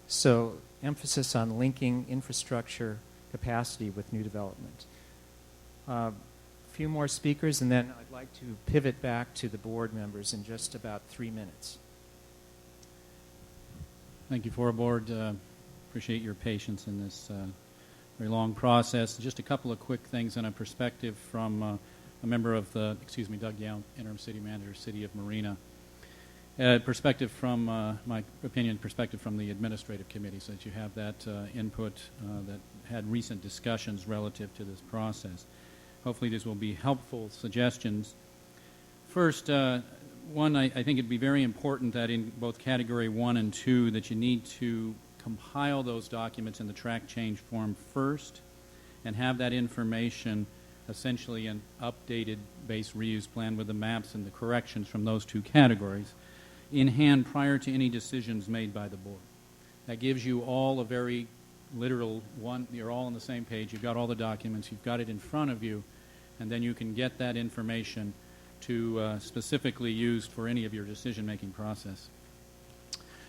Speaker 4: So emphasis on linking infrastructure capacity with new development. A few more speakers, and then I'd like to pivot back to the board members in just about 3 minutes.
Speaker 22: Thank you, FORA Board. Appreciate your patience in this very long process. Just a couple of quick things and a perspective from a member of the, Doug Young, Interim City Manager, City of Marina. Perspective from, my opinion, perspective from the administrative committee, so that you have that input that had recent discussions relative to this process. Hopefully these will be helpful suggestions. First, one, I think it'd be very important that in both Category 1 and 2 that you need to compile those documents in the track change form first and have that information essentially an updated base reuse plan with the maps and the corrections from those two categories in hand prior to any decisions made by the board. That gives you all a very literal one, you're all on the same page, you've got all the documents, you've got it in front of you, and then you can get that information to specifically used for any of your decision-making process.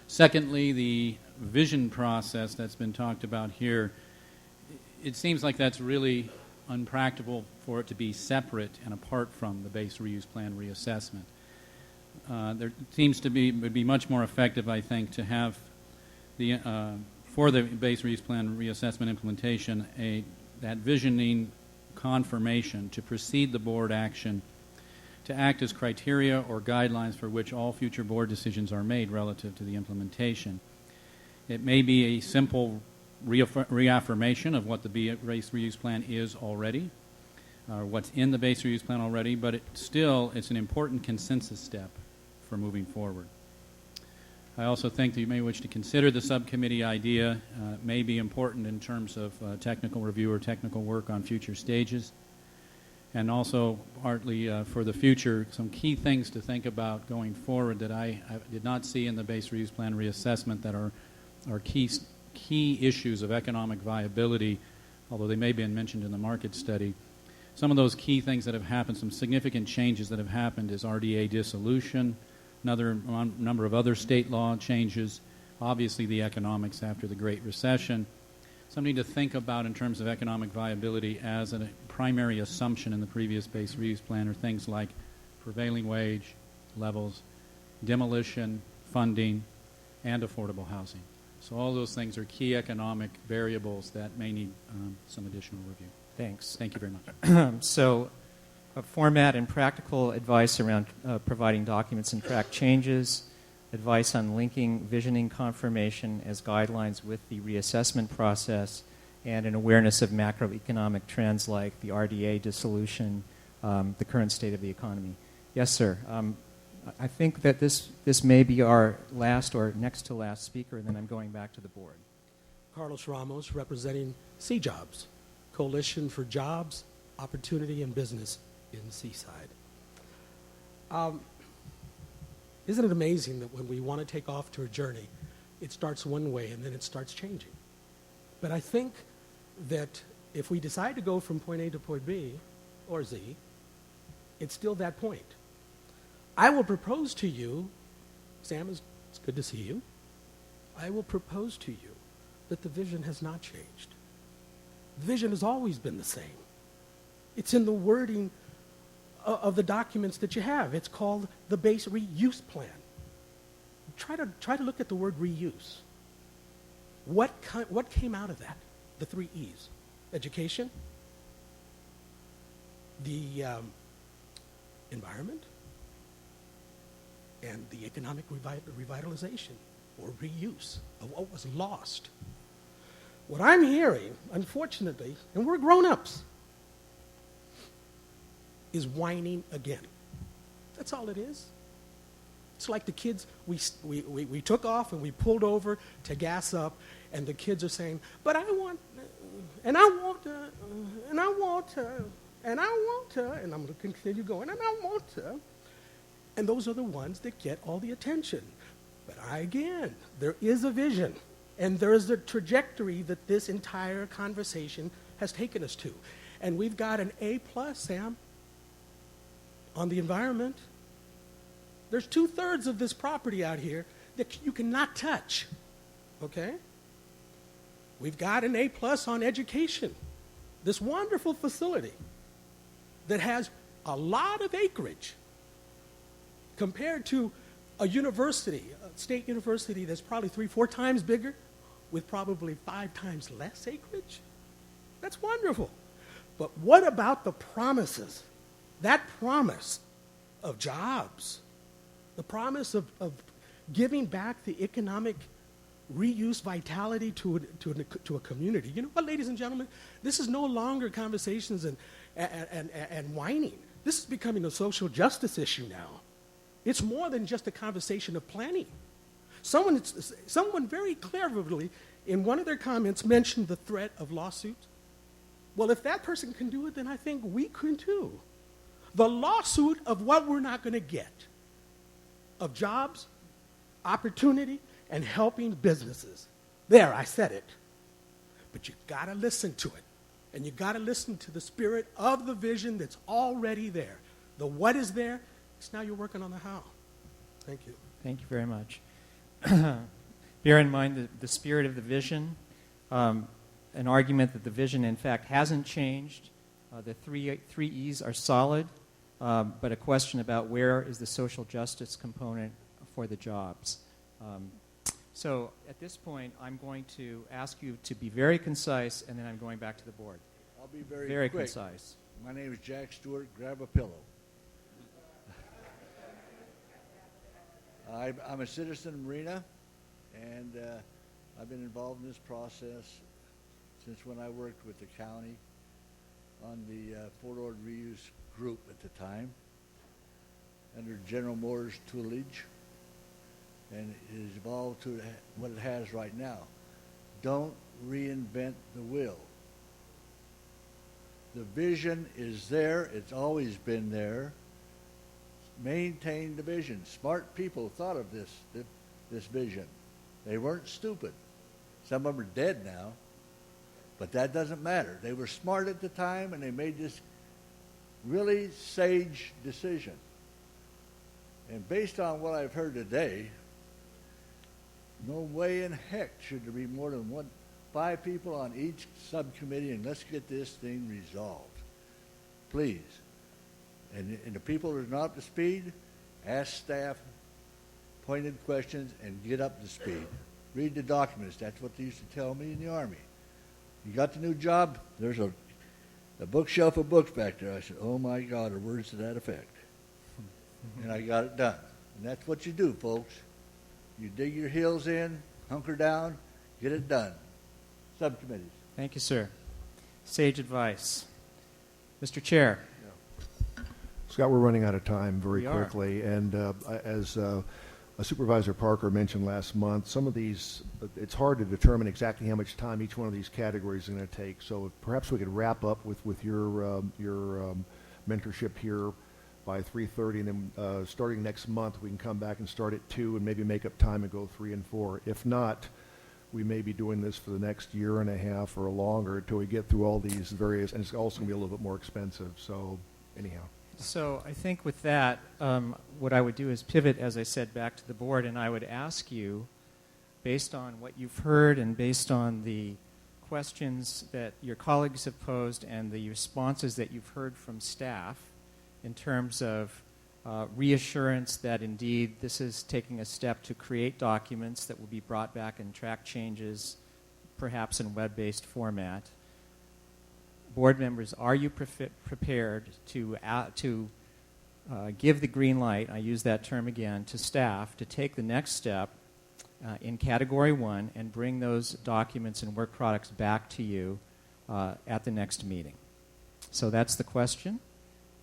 Speaker 22: Secondly, the vision process that's been talked about here, it seems like that's really unpractical for it to be separate and apart from the base reuse plan reassessment. There seems to be, would be much more effective, I think, to have the, for the base reuse plan reassessment implementation, that visioning confirmation to precede the board action to act as criteria or guidelines for which all future board decisions are made relative to the implementation. It may be a simple reaffirmation of what the base reuse plan is already, or what's in the base reuse plan already, but it's an important consensus step for moving forward. I also think that you may wish to consider the subcommittee idea. May be important in terms of technical review or technical work on future stages. And also, partly for the future, some key things to think about going forward that I did not see in the base reuse plan reassessment that are key issues of economic viability, although they may have been mentioned in the market study. Some of those key things that have happened, some significant changes that have happened is RDA dissolution, another number of other state law changes, obviously the economics after the Great Recession. Something to think about in terms of economic viability as a primary assumption in the previous base reuse plan are things like prevailing wage levels, demolition, funding, and affordable housing. So all those things are key economic variables that may need some additional review.
Speaker 4: Thanks.
Speaker 22: Thank you very much.
Speaker 4: So a format and practical advice around providing documents and track changes, advice on linking visioning confirmation as guidelines with the reassessment process, and an awareness of macroeconomic trends like the RDA dissolution, the current state of the economy. Yes, sir. I think that this may be our last or next to last speaker, and then I'm going back to the board.
Speaker 23: Carlos Ramos, representing C-Jobs, Coalition for Jobs, Opportunity, and Business in Seaside. Isn't it amazing that when we want to take off to a journey, it starts one way and then it starts changing? But I think that if we decide to go from point A to point B, or Z, it's still that point. I will propose to you, Sam, it's good to see you. I will propose to you that the vision has not changed. The vision has always been the same. It's in the wording of the documents that you have. It's called the base reuse plan. Try to look at the word reuse. What came out of that? The 3 E's. Education, the environment, and the economic revitalization or reuse of what was lost. What I'm hearing, unfortunately, and we're grown-ups, is whining again. That's all it is. It's like the kids, we took off and we pulled over to gas up, and the kids are saying, but I want, and I want, and I want, and I want, and I'm going to continue going, and I want to. And those are the ones that get all the attention. But again, there is a vision, and there is a trajectory that this entire conversation has taken us to. And we've got an A+, Sam, on the environment. There's 2/3 of this property out here that you cannot touch, okay? We've got an A+ on education, this wonderful facility that has a lot of acreage compared to a university, a state university that's probably 3-4 times bigger with probably 5 times less acreage. That's wonderful. But what about the promises? That promise of jobs, the promise of giving back the economic reuse vitality to a community. You know what, ladies and gentlemen? This is no longer conversations and whining. This is becoming a social justice issue now. It's more than just a conversation of planning. Someone very cleverly in one of their comments mentioned the threat of lawsuit. Well, if that person can do it, then I think we can too. The lawsuit of what we're not going to get, of jobs, opportunity, and helping businesses. There, I said it. But you got to listen to it. And you got to listen to the spirit of the vision that's already there. The what is there, it's now you're working on the how. Thank you.
Speaker 4: Thank you very much. Bear in mind the spirit of the vision, an argument that the vision, in fact, hasn't changed. The three E's are solid, but a question about where is the social justice component for the jobs. So at this point, I'm going to ask you to be very concise, and then I'm going back to the board.
Speaker 5: I'll be very quick.
Speaker 4: Concise.
Speaker 5: My name is Jack Stewart. Grab a pillow. I'm a citizen of Marina, and I've been involved in this process since when I worked with the county on the Fordown reuse group at the time under General Moore's tutelage, and it has evolved to what it has right now. Don't reinvent the wheel. The vision is there. It's always been there. Maintain the vision. Smart people thought of this vision. They weren't stupid. Some of them are dead now, but that doesn't matter. They were smart at the time, and they made this really sage decision. And based on what I've heard today, no way in heck should there be more than 5 people on each subcommittee, and let's get this thing resolved. Please. And the people that are not up to speed, ask staff pointed questions and get up to speed. Read the documents. That's what they used to tell me in the Army. You got the new job? There's a bookshelf of books back there. I said, oh my God, or words to that effect. And I got it done. And that's what you do, folks. You dig your heels in, hunker down, get it done. Subcommittees.
Speaker 4: Thank you, sir. Sage advice. Mr. Chair.
Speaker 1: Scott, we're running out of time very
Speaker 4: We are.
Speaker 1: quickly. And as Supervisor Parker mentioned last month, some of these, it's hard to determine exactly how much time each one of these categories is going to take. So perhaps we could wrap up with your mentorship here by 3:30, and then starting next month, we can come back and start at 2 and maybe make up time and go 3 and 4. If not, we may be doing this for the next year and a half or longer until we get through all these various, and it's also going to be a little bit more expensive. So anyhow.
Speaker 4: So I think with that, what I would do is pivot, as I said, back to the board, and I would ask you, based on what you've heard and based on the questions that your colleagues have posed and the responses that you've heard from staff, in terms of reassurance that indeed this is taking a step to create documents that will be brought back and track changes, perhaps in web-based format. Board members, are you prepared to give the green light, I use that term again, to staff to take the next step in Category 1 and bring those documents and work products back to you at the next meeting? So that's the question.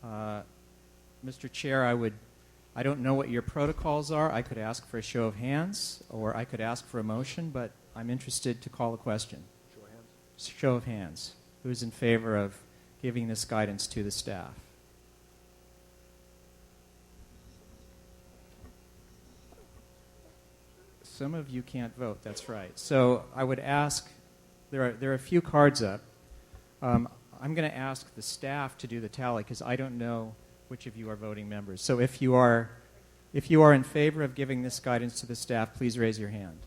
Speaker 4: Mr. Chair, I don't know what your protocols are. I could ask for a show of hands, or I could ask for a motion, but I'm interested to call a question.
Speaker 1: Show of hands.
Speaker 4: Show of hands. Who's in favor of giving this guidance to the staff? Some of you can't vote, that's right. So I would ask, there are a few cards up. I'm going to ask the staff to do the tally because I don't know which of you are voting members. So if you are in favor of giving this guidance to the staff, please raise your hand.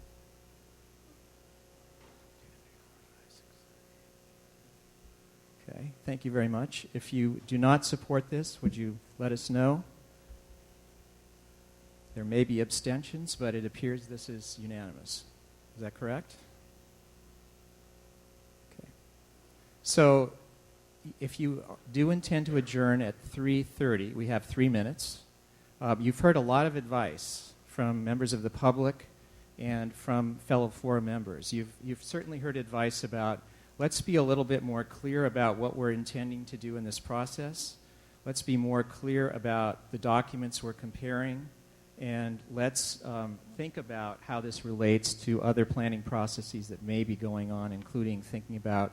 Speaker 4: Okay, thank you very much. If you do not support this, would you let us know? There may be abstentions, but it appears this is unanimous. Is that correct? Okay. So if you do intend to adjourn at 3:30, we have 3 minutes. You've heard a lot of advice from members of the public and from fellow FORA members. You've certainly heard advice about, let's be a little bit more clear about what we're intending to do in this process. Let's be more clear about the documents we're comparing. And let's think about how this relates to other planning processes that may be going on, including thinking about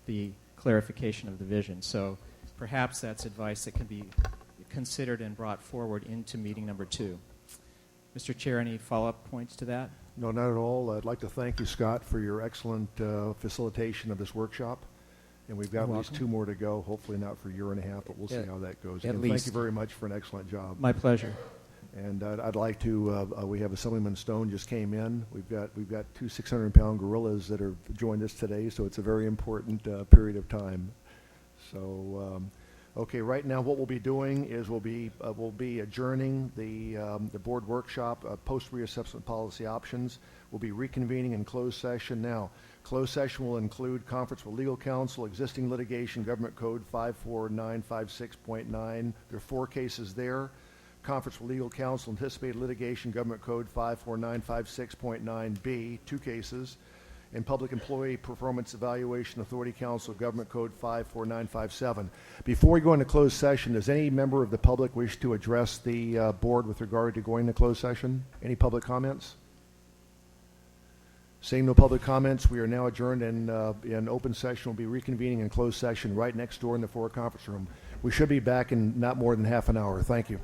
Speaker 4: the clarification of the vision. So perhaps that's advice that can be considered and brought forward into meeting number 2. Mr. Chair, any follow-up points to that?
Speaker 1: No, not at all. I'd like to thank you, Scott, for your excellent facilitation of this workshop. And we've got at least 2 more to go, hopefully not for a year and a half, but we'll see how that goes.
Speaker 4: At
Speaker 1: And
Speaker 4: least.
Speaker 1: thank you very much for an excellent job.
Speaker 4: My pleasure.
Speaker 1: And I'd like to, we have Assemblyman Stone just came in. We've got 2 600-pound gorillas that have joined us today, so it's a very important period of time. So, okay, right now what we'll be doing is we'll be adjourning the board workshop, post-reassessment policy options. We'll be reconvening in closed session now. Closed session will include conference with legal counsel, existing litigation, Government Code 54956.9. There are 4 cases there. Conference with legal counsel, anticipated litigation, Government Code 54956.9B, 2 cases. And Public Employee Performance Evaluation Authority Council, Government Code 54957. Before we go into closed session, does any member of the public wish to address the board with regard to going into closed session? Any public comments? Seeing no public comments, we are now adjourned, and in open session. We'll be reconvening in closed session right next door in the FORA conference room. We should be back in not more than half an hour. Thank you.